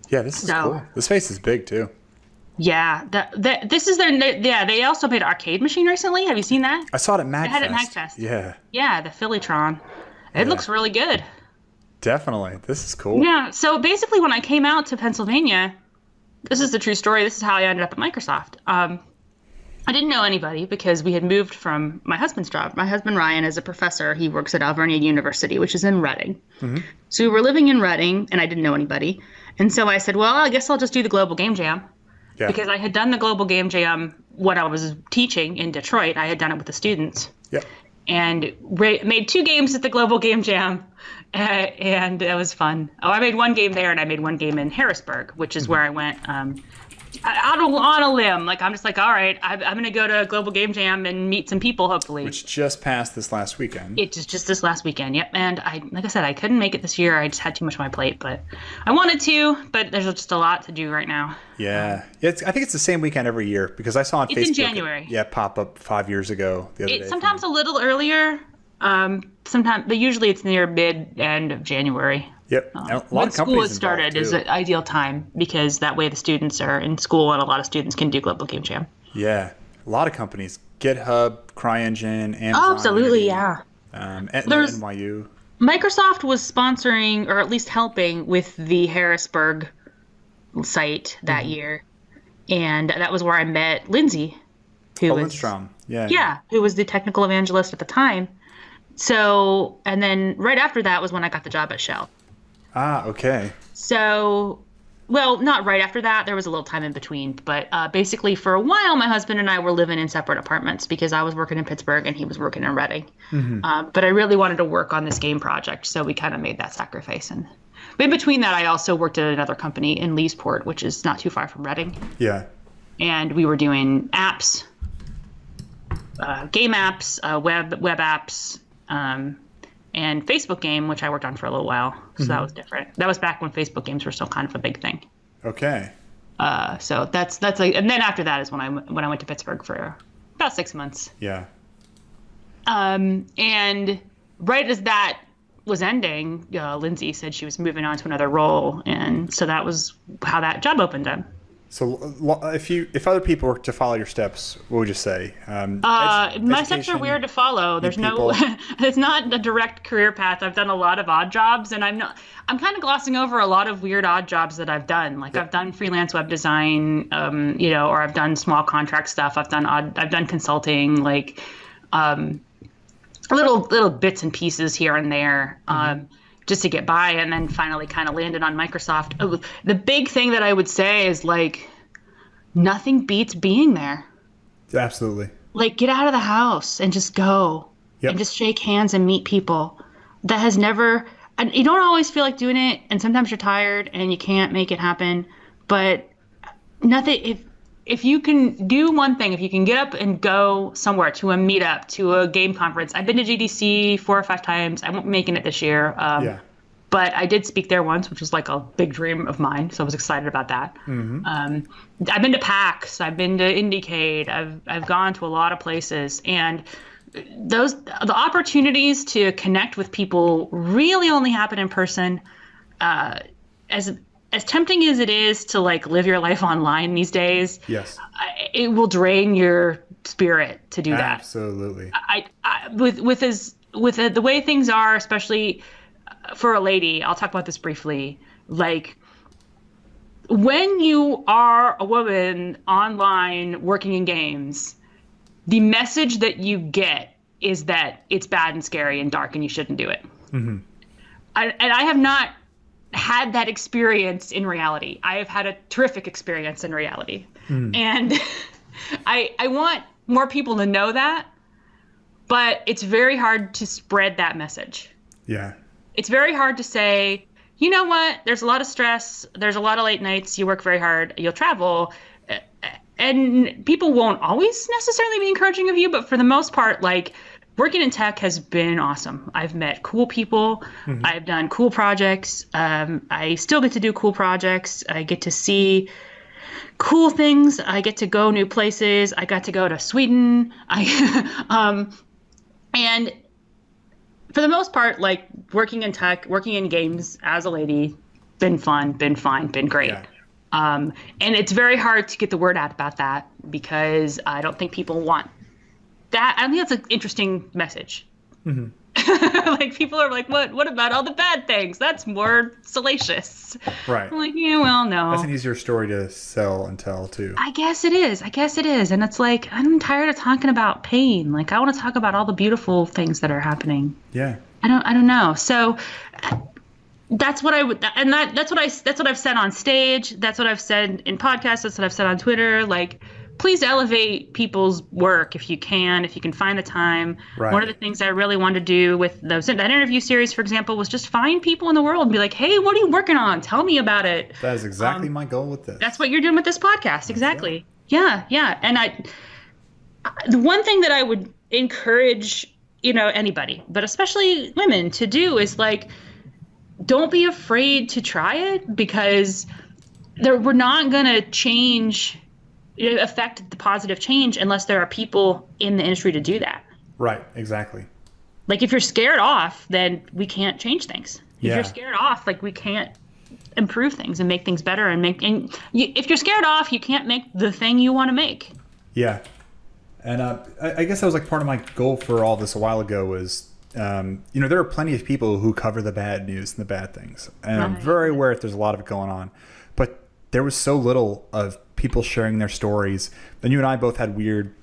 Yeah, this is cool. The space is big too. Yeah, this is their. Yeah, they also made an arcade machine recently. Have you seen that? I saw it at MagFest. They had it at MagFest. Yeah. Yeah, the Phillytron. It looks really good. Definitely. This is cool. Yeah. So basically, when I came out to Pennsylvania, this is the true story. This is how I ended up at Microsoft. I didn't know anybody because we had moved from my husband's job. My husband, Ryan, is a professor. He works at Alvernia University, which is in Reading. So we were living in Reading, and I didn't know anybody. And so I said, well, I guess I'll just do the Global Game Jam. Yeah. Because I had done the Global Game Jam when I was teaching in Detroit. I had done it with the students. Yeah. And made 2 games at the Global Game Jam, and it was fun. Oh, I made 1 game there, and I made 1 game in Harrisburg, which is where I went out on a limb. Like, I'm just like, all right, I'm going to go to Global Game Jam and meet some people, hopefully. Which just passed this last weekend. It just this last weekend, yep. And like I said, I couldn't make it this year. I just had too much on my plate, but I wanted to, but there's just a lot to do right now. Yeah. I think it's the same weekend every year, because I saw on Facebook. It's in January. Pop up 5 years ago the other day. Sometimes a little earlier. Sometimes, but usually it's near end of January. Yep. When school has started is an ideal time, because that way the students are in school and a lot of students can do Global Game Jam. Yeah. A lot of companies. GitHub, CryEngine, Amazon. Oh, absolutely, yeah. NYU. Microsoft was sponsoring, or at least helping, with the Harrisburg site that year. And that was where I met Lindsay, who was who was the technical evangelist at the time. So, and then right after that was when I got the job at Schell. Ah, okay. So, well, not right after that. There was a little time in between. But basically, for a while, my husband and I were living in separate apartments because I was working in Pittsburgh and he was working in Reading. But I really wanted to work on this game project, so we kind of made that sacrifice. And in between that, I also worked at another company in Leesport, which is not too far from Reading. Yeah. And we were doing apps, game apps, web apps, and Facebook game, which I worked on for a little while. So that was different. That was back when Facebook games were still kind of a big thing. Okay. So that's like, and then after that is when I went to Pittsburgh for about 6 months. Yeah. And right as that was ending, Lindsay said she was moving on to another role, and so that was how that job opened up. So if other people were to follow your steps, what would you say? My steps are weird to follow. There's no, it's not a direct career path. I've done a lot of odd jobs, and I'm kind of glossing over a lot of weird odd jobs that I've done. Like I've done freelance web design, or I've done small contract stuff. I've done consulting, like little bits and pieces here and there. Just to get by, and then finally kind of landed on Microsoft. Oh, the big thing that I would say is, like, nothing beats being there. Absolutely. Like, get out of the house and just go. Yep. And just shake hands and meet people. That has never, and you don't always feel like doing it, and sometimes you're tired and you can't make it happen, but nothing, if you can do one thing, if you can get up and go somewhere, to a meetup, to a game conference. I've been to GDC 4 or 5 times. I won't be making it this year. But I did speak there once, which was like a big dream of mine. So I was excited about that. I've been to PAX. I've been to Indiecade. I've gone to a lot of places. And the opportunities to connect with people really only happen in person. As tempting as it is to like live your life online these days, yes, it will drain your spirit to do that. Absolutely. With the way things are, especially for a lady, I'll talk about this briefly. Like, when you are a woman online working in games, the message that you get is that it's bad and scary and dark and you shouldn't do it. And I have not had that experience in reality. I have had a terrific experience in reality. And I want more people to know that, but it's very hard to spread that message. Yeah. It's very hard to say, you know what, there's a lot of stress, there's a lot of late nights, you work very hard, you'll travel, and people won't always necessarily be encouraging of you, but for the most part, like, working in tech has been awesome. I've met cool people. Mm-hmm. I've done cool projects. I still get to do cool projects. I get to see cool things. I get to go new places. I got to go to Sweden. And for the most part, like, working in tech, working in games as a lady, been fun, been fine, been great. Yeah. And it's very hard to get the word out about that because I don't think people want that. I think that's an interesting message. Mm-hmm. Like, people are like, what about all the bad things? That's more salacious. Right. I'm like, yeah, well, no. That's an easier story to sell and tell, too. I guess it is. And it's like, I'm tired of talking about pain. Like, I want to talk about all the beautiful things that are happening. Yeah. I don't know. So that's what I would, and that's what I've said on stage. That's what I've said in podcasts. That's what I've said on Twitter. Like, please elevate people's work if you can find the time. Right. One of the things I really wanted to do with that interview series, for example, was just find people in the world and be like, hey, what are you working on? Tell me about it. That is exactly my goal with this. That's what you're doing with this podcast. Exactly. Yeah. And the one thing that I would encourage, anybody, but especially women, to do is, like, don't be afraid to try it, because we're not going to affect the positive change unless there are people in the industry to do that. Right, exactly. Like, if you're scared off, then we can't change things. If you're scared off, like, we can't improve things and make things better if you're scared off, you can't make the thing you want to make. Yeah. And I guess that was, like, part of my goal for all this a while ago was, there are plenty of people who cover the bad news and the bad things. And I'm very aware that there's a lot of it going on. But there was so little of people sharing their stories. And you and I both had weird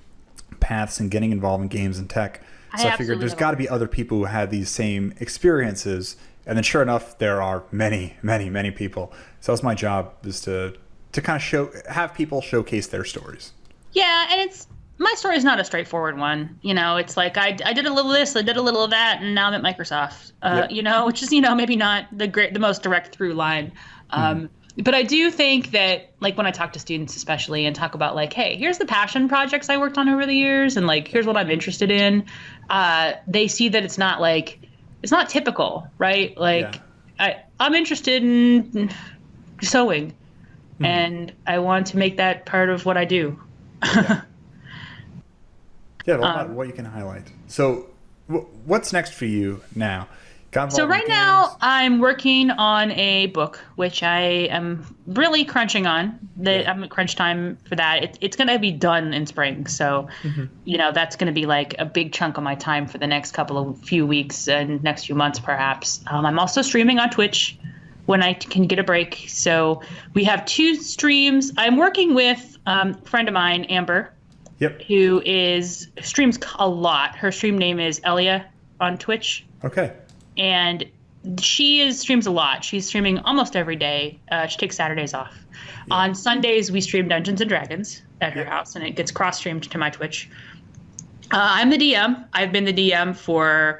paths in getting involved in games and tech. So I figured there's got to be other people who had these same experiences. And then sure enough, there are many, many, many people. So that's my job, is to kind of have people showcase their stories. Yeah, and my story is not a straightforward one. It's like I did a little of this, I did a little of that, and now I'm at Microsoft. Which is maybe not the most direct through line. But I do think that, like, when I talk to students especially and talk about, like, hey, here's the passion projects I worked on over the years, and, like, here's what I'm interested in, they see that it's not typical, right? Like, I'm interested in sewing, and I want to make that part of what I do. What you can highlight. So what's next for you now? So right now I'm working on a book, which I am really crunching on. I'm at crunch time for that. It's going to be done in spring. So, that's going to be like a big chunk of my time for the next few weeks and next few months, perhaps. I'm also streaming on Twitch when I can get a break. So we have 2 streams. I'm working with a friend of mine, Amber, who streams a lot. Her stream name is Elia on Twitch. Okay. And she streams a lot. She's streaming almost every day. She takes Saturdays off. Yeah. On Sundays, we stream Dungeons and Dragons at her house, and it gets cross-streamed to my Twitch. I'm the DM. I've been the DM for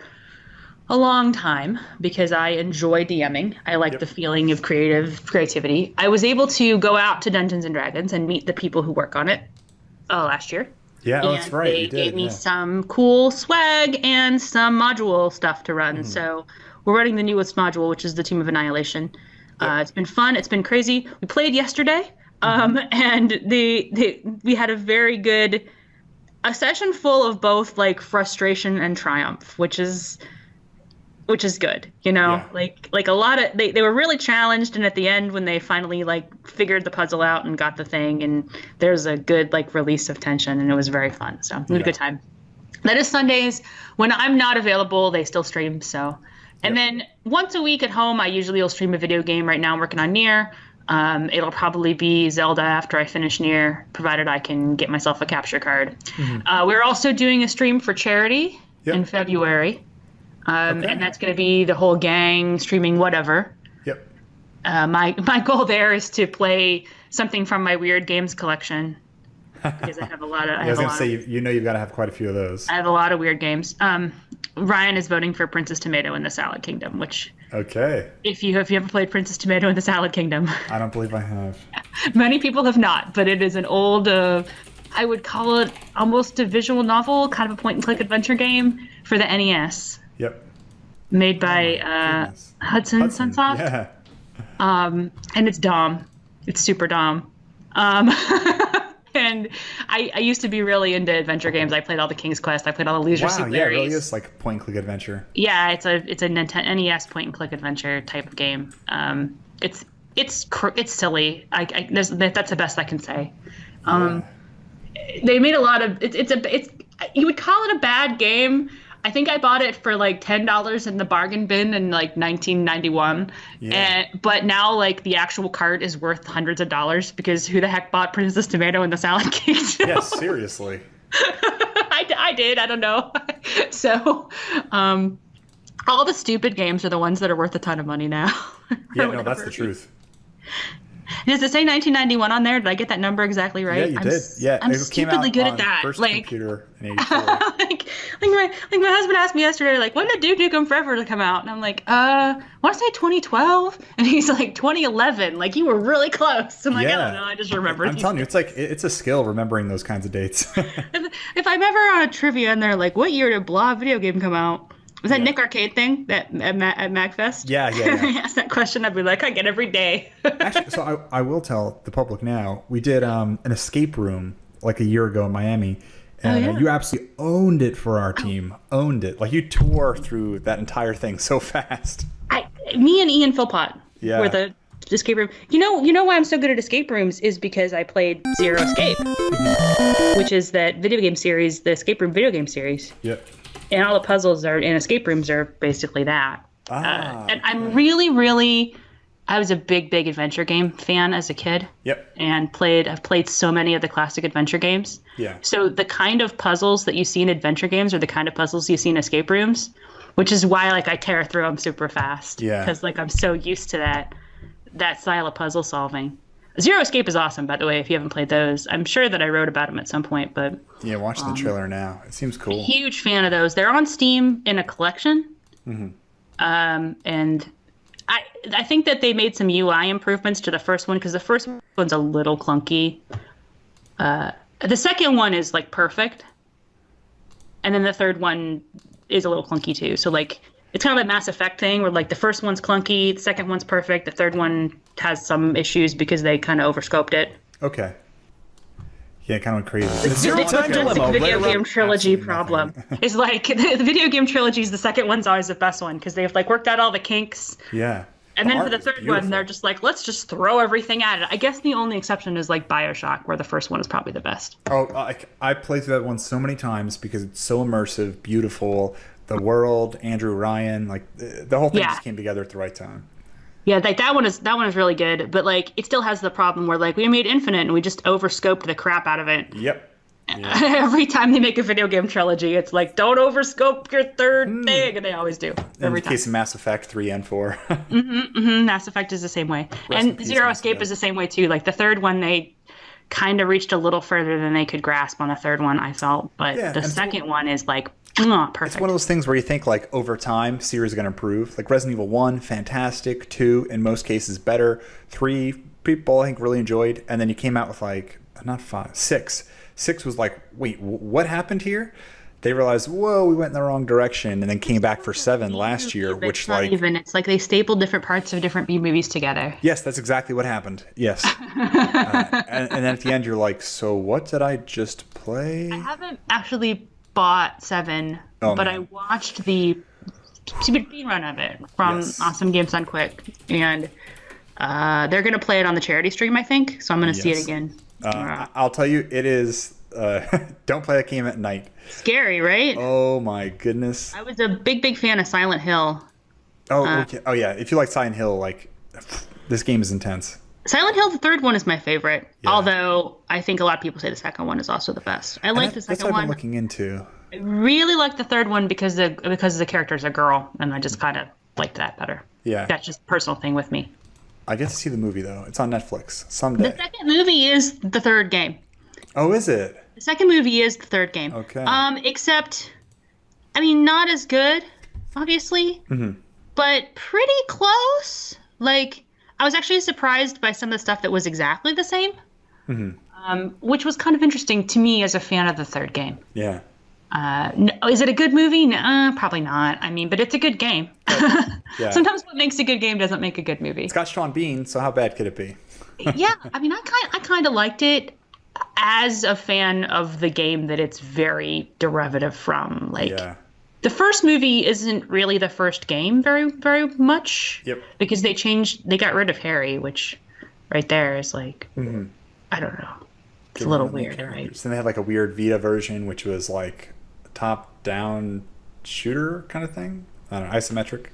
a long time because I enjoy DMing. I like the feeling of creativity. I was able to go out to Dungeons and Dragons and meet the people who work on it last year. Yeah, that's right. They gave me some cool swag and some module stuff to run. So we're running the newest module, which is the Tomb of Annihilation. It's been fun. It's been crazy. We played yesterday, and we had a very good session full of both, like, frustration and triumph, which is good, like a lot of they were really challenged, and at the end, when they finally, like, figured the puzzle out and got the thing, and there's a good, like, release of tension, and it was very fun. So we had a good time. That is Sundays. When I'm not available, they still stream. So, and then once a week at home, I usually will stream a video game. Right now I'm working on Nier. It'll probably be Zelda after I finish Nier, provided I can get myself a capture card. We're also doing a stream for charity in February. And that's going to be the whole gang streaming whatever. My goal there is to play something from my weird games collection because I have a lot of. I was going to say, you've got to have quite a few of those. I have a lot of weird games. Ryan is voting for Princess Tomato in the Salad Kingdom, which. Okay. If you ever played Princess Tomato in the Salad Kingdom. I don't believe I have. Many people have not, but it is an old. I would call it almost a visual novel, kind of a point-and-click adventure game for the NES. Yep. Made by Hudson Sunsoft. Yeah. And it's dumb. It's super dumb. And I used to be really into adventure games. I played all the King's Quest. I played all the Leisure Suit Larrys. Yeah, it really is like a point-and-click adventure. Yeah, it's a Nintendo NES point-and-click adventure type of game. It's silly. That's the best I can say. They made a lot of it's you would call it a bad game. I think I bought it for like $10 in the bargain bin in like 1991. Yeah. But now like the actual cart is worth hundreds of dollars because who the heck bought Princess Tomato in the Salad Kingdom? Yes, seriously. I did. I don't know. So, all the stupid games are the ones that are worth a ton of money now. Yeah, no, that's the truth. Does it say 1991 on there? Did I get that number exactly right? Yeah, you did. Yeah, I'm stupidly good at that. First like computer in '84. like my husband asked me yesterday, like, when did Duke Nukem Forever to come out? And I'm like, I want to say 2012, and he's like 2011. Like, you were really close. I'm like, I don't know. I just remember. I'm telling you, it's like it's a skill remembering those kinds of dates. if I'm ever on a trivia and they're like, what year did blah video game come out? Was that Nick Arcade thing at MagFest? Yeah. I asked that question, I'd be like, I get every day. Actually, so I will tell the public now, we did an escape room like a year ago in Miami, and you absolutely owned it for our team. Owned it. Like, you tore through that entire thing so fast. Me and Ian Philpott were the escape room. You know why I'm so good at escape rooms is because I played Zero Escape, which is that video game series, the escape room video game series. Yep. And all the puzzles in escape rooms are basically that. And I'm really, I was a big adventure game fan as a kid. Yep. And I've played so many of the classic adventure games. Yeah. So the kind of puzzles that you see in adventure games are the kind of puzzles you see in escape rooms, which is why like I tear through them super fast. Yeah. Because like I'm so used to that style of puzzle solving. Zero Escape is awesome, by the way, if you haven't played those. I'm sure that I wrote about them at some point, but... Yeah, watching the trailer now. It seems cool. Huge fan of those. They're on Steam in a collection. Mm-hmm. And I think that they made some UI improvements to the first one, because the first one's a little clunky. The second one is, like, perfect. And then the third one is a little clunky, too. So, like... It's kind of a Mass Effect thing where, like, the first one's clunky, the second one's perfect, the third one has some issues because they kind of overscoped it. Okay. Yeah, it kind of went crazy. It's the video game trilogy problem. It's like, the video game trilogy is the second one's always the best one because they've, like, worked out all the kinks. Yeah. And then for the third one, they're just like, let's just throw everything at it. I guess the only exception is, like, BioShock, where the first one is probably the best. Oh, I played through that one so many times because it's so immersive, beautiful. The world, Andrew Ryan, like the whole thing just came together at the right time. Yeah, like that one is really good, but like it still has the problem where like we made Infinite and we just overscoped the crap out of it. Yep. Yeah. Every time they make a video game trilogy, it's like don't overscope your third thing, and they always do. In the case of Mass Effect 3 and 4. Mass Effect is the same way, and Zero Escape is the same way too. Like the third one, they kind of reached a little further than they could grasp on the third one, I felt, but the second one is like. Perfect. It's one of those things where you think like over time series are going to improve. Like Resident Evil 1, fantastic. 2, in most cases better. 3, people I think really enjoyed. And then you came out with like, not 5, 6. 6 was like, wait, what happened here? They realized, whoa, we went in the wrong direction. And then came back for 7 last year, which like... It's like they stapled different parts of different B movies together. Yes, that's exactly what happened. Yes. And then at the end you're like, so what did I just play? I haven't actually... bought 7, but I watched the speed run of it from Awesome Games Done Quick, and they're going to play it on the charity stream, I think, so I'm going to see it again. I'll tell you, it is, don't play that game at night. Scary, right? Oh my goodness. I was a big fan of Silent Hill. Okay. Oh yeah, if you like Silent Hill, like, this game is intense. Silent Hill, the third one, is my favorite. Yeah. Although I think a lot of people say the second one is also the best. I like the second one. That's what I've been looking into. I really like the third one because the character's a girl, and I just kind of liked that better. Yeah. That's just a personal thing with me. I get to see the movie though. It's on Netflix someday. The second movie is the third game. Oh, is it? The second movie is the third game. Okay. Except, I mean, not as good, obviously, but pretty close. Like, I was actually surprised by some of the stuff that was exactly the same, which was kind of interesting to me as a fan of the third game. Yeah. Is it a good movie? No, probably not. I mean, but it's a good game. Yeah. Sometimes what makes a good game doesn't make a good movie. It's got Sean Bean, so how bad could it be? Yeah, I mean, I kind of liked it as a fan of the game that it's very derivative from. Like, the first movie isn't really the first game very, very much. Yep. Because they got rid of Harry, which right there is like, I don't know. It's a little weird, right? So they had like a weird Vita version, which was like a top-down shooter kind of thing. I don't know, isometric.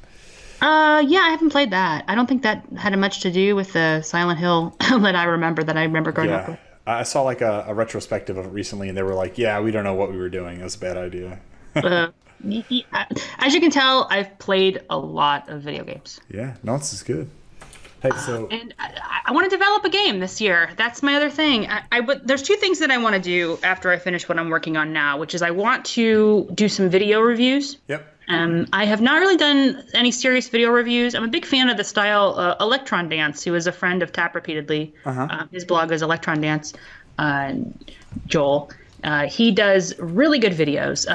Yeah, I haven't played that. I don't think that had much to do with the Silent Hill that I remember growing up with. I saw like a retrospective of it recently, and they were like, yeah, we don't know what we were doing. It was a bad idea. As you can tell, I've played a lot of video games. Yeah, no, this is good. Hey, so and I want to develop a game this year. That's my other thing. There's two things that I want to do after I finish what I'm working on now, which is I want to do some video reviews. Yep. I have not really done any serious video reviews. I'm a big fan of the style Electron Dance, who is a friend of Tap Repeatedly. His blog is Electron Dance. Joel. He does really good videos.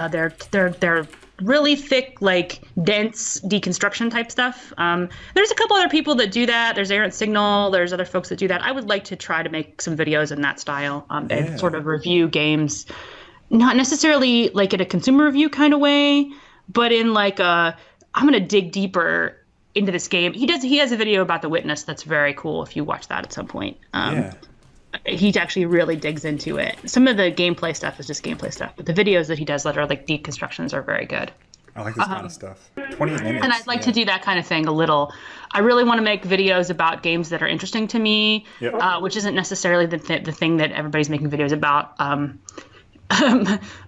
They're really thick, like dense deconstruction type stuff. There's a couple other people that do that. There's Errant Signal. There's other folks that do that. I would like to try to make some videos in that style and sort of review games, not necessarily like in a consumer review kind of way, but in like I'm going to dig deeper into this game. He has a video about The Witness that's very cool if you watch that at some point. He actually really digs into it. Some of the gameplay stuff is just gameplay stuff, but the videos that he does that are like deconstructions are very good. I like this kind of stuff. 28 minutes. And I'd like to do that kind of thing a little. I really want to make videos about games that are interesting to me, which isn't necessarily the thing that everybody's making videos about.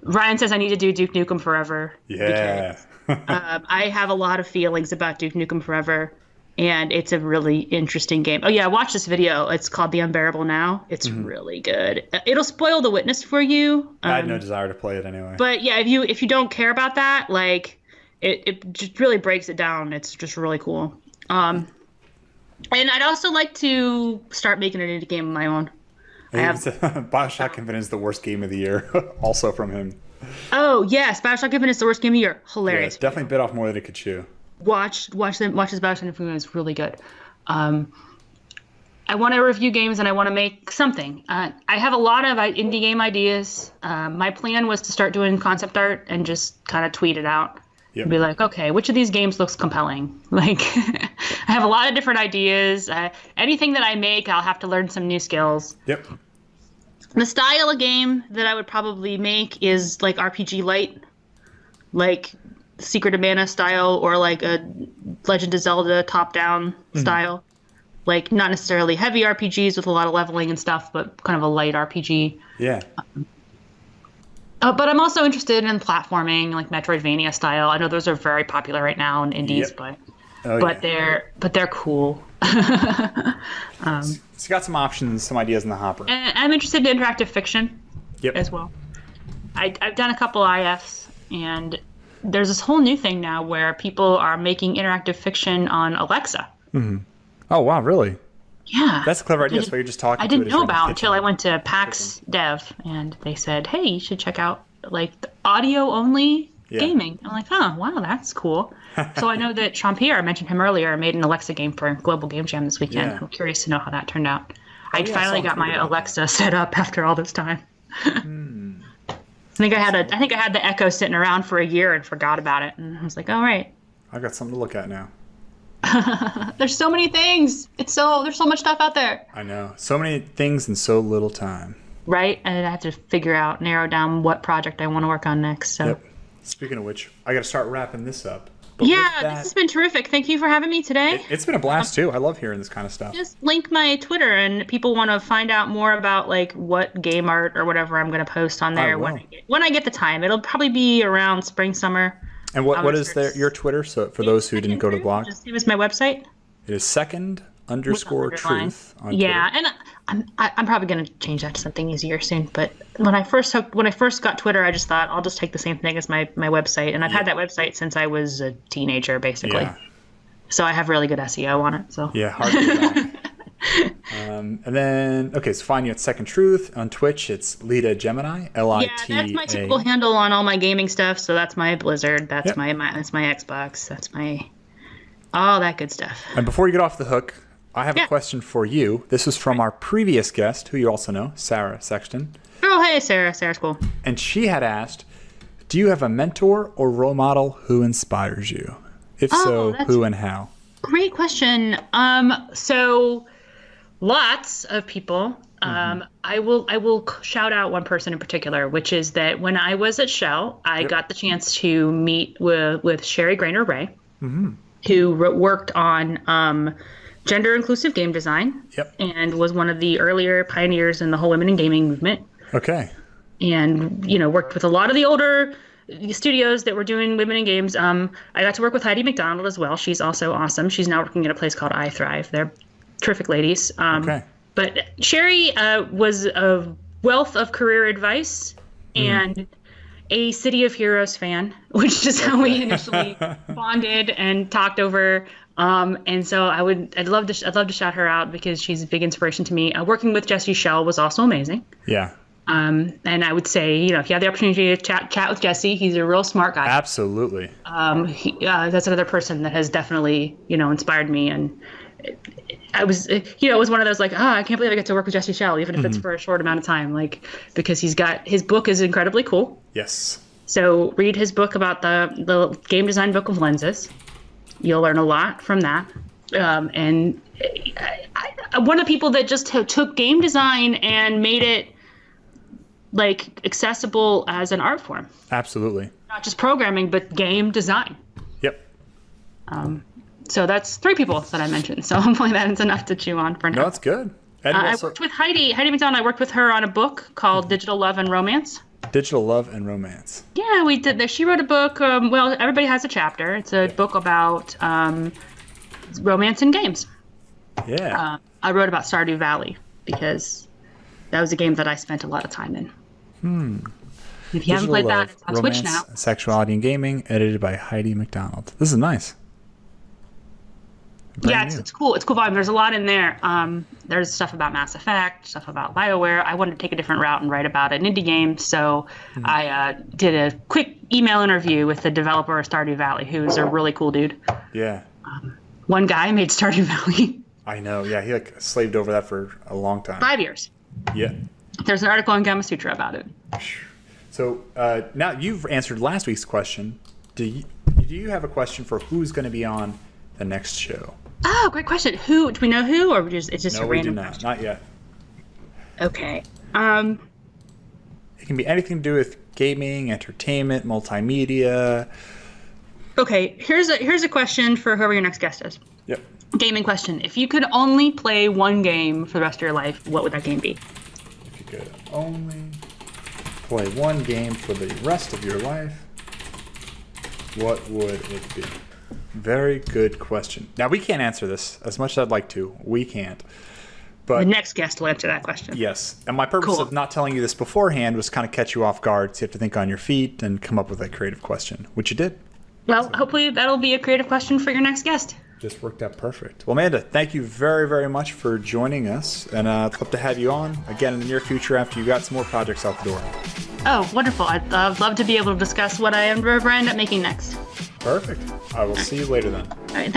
Ryan says I need to do Duke Nukem Forever. Yeah. Because, I have a lot of feelings about Duke Nukem Forever. And it's a really interesting game. Oh, yeah, watch this video. It's called The Unbearable Now. It's really good. It'll spoil The Witness for you. I had no desire to play it anyway. But, yeah, if you don't care about that, like, it just really breaks it down. It's just really cool. And I'd also like to start making an indie game of my own. Bioshock Infinite is the worst game of the year, also from him. Oh, yes, Bioshock Infinite is the worst game of the year. Hilarious. Yeah, definitely bit off more than it could chew. Watch his Bioshock Infinite. It's really good. I want to review games and I want to make something. I have a lot of indie game ideas. My plan was to start doing concept art and just kind of tweet it out. And be like, okay, which of these games looks compelling? Like, I have a lot of different ideas. Anything that I make, I'll have to learn some new skills. Yep. The style of game that I would probably make is like RPG light, like Secret of Mana style, or like a Legend of Zelda top-down style. Like, not necessarily heavy RPGs with a lot of leveling and stuff, but kind of a light RPG. Yeah. But I'm also interested in platforming, like Metroidvania style. I know those are very popular right now in indies, but they're cool. So you got some options, some ideas in the hopper. And I'm interested in interactive fiction as well. I've done a couple IFs, and there's this whole new thing now where people are making interactive fiction on Alexa. Oh, wow, really? Yeah. That's a clever idea. So you're just talking I didn't know about until I went to PAX Dev, and they said, hey, you should check out like the audio-only gaming. I'm like, oh, wow, that's cool. So I know that Champierre, I mentioned him earlier, made an Alexa game for Global Game Jam this weekend. I'm curious to know how that turned out. I finally got my Alexa set up after all this time. I think I had the Echo sitting around for a year and forgot about it. And I was like, all right. I've got something to look at now. There's so many things. There's so much stuff out there. I know. So many things in so little time. Right? And I have to narrow down what project I want to work on next. So. Yep. Speaking of which, I got to start wrapping this up. But this has been terrific. Thank you for having me today. It's been a blast, too. I love hearing this kind of stuff. Just link my Twitter, and people want to find out more about like what game art or whatever I'm going to post on there when I get the time. It'll probably be around spring, summer. And what is your Twitter? So for those who didn't go to the blog, just same as my website. It is Second _truth on yeah, Twitter. and I'm probably gonna change that to something easier soon. But when I first got Twitter, I just thought I'll just take the same thing as my website, and I've had that website since I was a teenager, basically. Yeah. So I have really good SEO on it. So Yeah, hard to go back. And then, so find you at Second Truth. On Twitch, it's Lita Gemini, Lita. Yeah, that's my typical handle on all my gaming stuff. So that's my Blizzard. That's my Xbox. That's my all that good stuff. And before you get off the hook, I have a question for you. This is from our previous guest, who you also know, Sarah Sexton. Oh, hey, Sarah. Sarah's cool. And she had asked, do you have a mentor or role model who inspires you? If so, who and how? Great question. So lots of people. I will shout out one person in particular, which is that when I was at Schell, I got the chance to meet with Sherry Grainer Ray, who worked on gender inclusive game design, and was one of the earlier pioneers in the whole women in gaming movement. Okay. And worked with a lot of the older studios that were doing women in games. I got to work with Heidi McDonald as well. She's also awesome. She's now working at a place called I Thrive. They're terrific ladies. But Sherry was a wealth of career advice and a City of Heroes fan, which is how we initially bonded and talked over. And so I'd love to shout her out because she's a big inspiration to me. Working with Jesse Schell was also amazing. Yeah. And I would say, if you have the opportunity to chat with Jesse, he's a real smart guy. Absolutely. That's another person that has definitely, inspired me. And I was, it was one of those I can't believe I get to work with Jesse Schell, even if it's for a short amount of time, because his book is incredibly cool. Yes. So read his book about the game design book of lenses. You'll learn a lot from that. And one of the people that just took game design and made it accessible as an art form. Absolutely. Not just programming, but game design. Yep. So that's 3 people that I mentioned. So hopefully that's enough to chew on for now. No, that's good. And I worked with Heidi McDonald. I worked with her on a book called Digital Love and Romance. Digital Love and Romance. Yeah, we did. She wrote a book. Everybody has a chapter. It's a book about romance in games. Yeah. I wrote about Stardew Valley because that was a game that I spent a lot of time in. If you haven't played that, it's on Switch now. Sexuality and Gaming, edited by Heidi McDonald. This is nice. It's cool. It's cool volume. There's a lot in there. There's stuff about Mass Effect, stuff about BioWare. I wanted to take a different route and write about an indie game, so I did a quick email interview with the developer of Stardew Valley, who's a really cool dude. Yeah. One guy made Stardew Valley. I know. Yeah, he slaved over that for a long time. 5 years. Yeah. There's an article on Gamma Sutra about it. So now you've answered last week's question. Do you have a question for who's going to be on the next show? Oh, great question. Who? Do we know who, or it's just a random question? Not yet. Okay. It can be anything to do with gaming, entertainment, multimedia. Okay. Here's a question for whoever your next guest is. Yep. Gaming question. If you could only play one game for the rest of your life, what would that game be? If you could only play one game for the rest of your life, what would it be? Very good question. Now, we can't answer this as much as I'd like to. We can't. But the next guest will answer that question. Yes. And my purpose of not telling you this beforehand was kind of catch you off guard, so you have to think on your feet and come up with a creative question, which you did. Well, hopefully that'll be a creative question for your next guest. Just worked out perfect. Well, Amanda, thank you very, very much for joining us. And I'd love to have you on again in the near future after you got some more projects out the door. Oh, wonderful. I'd love to be able to discuss what I end up making next. Perfect. I will see you later then. All right.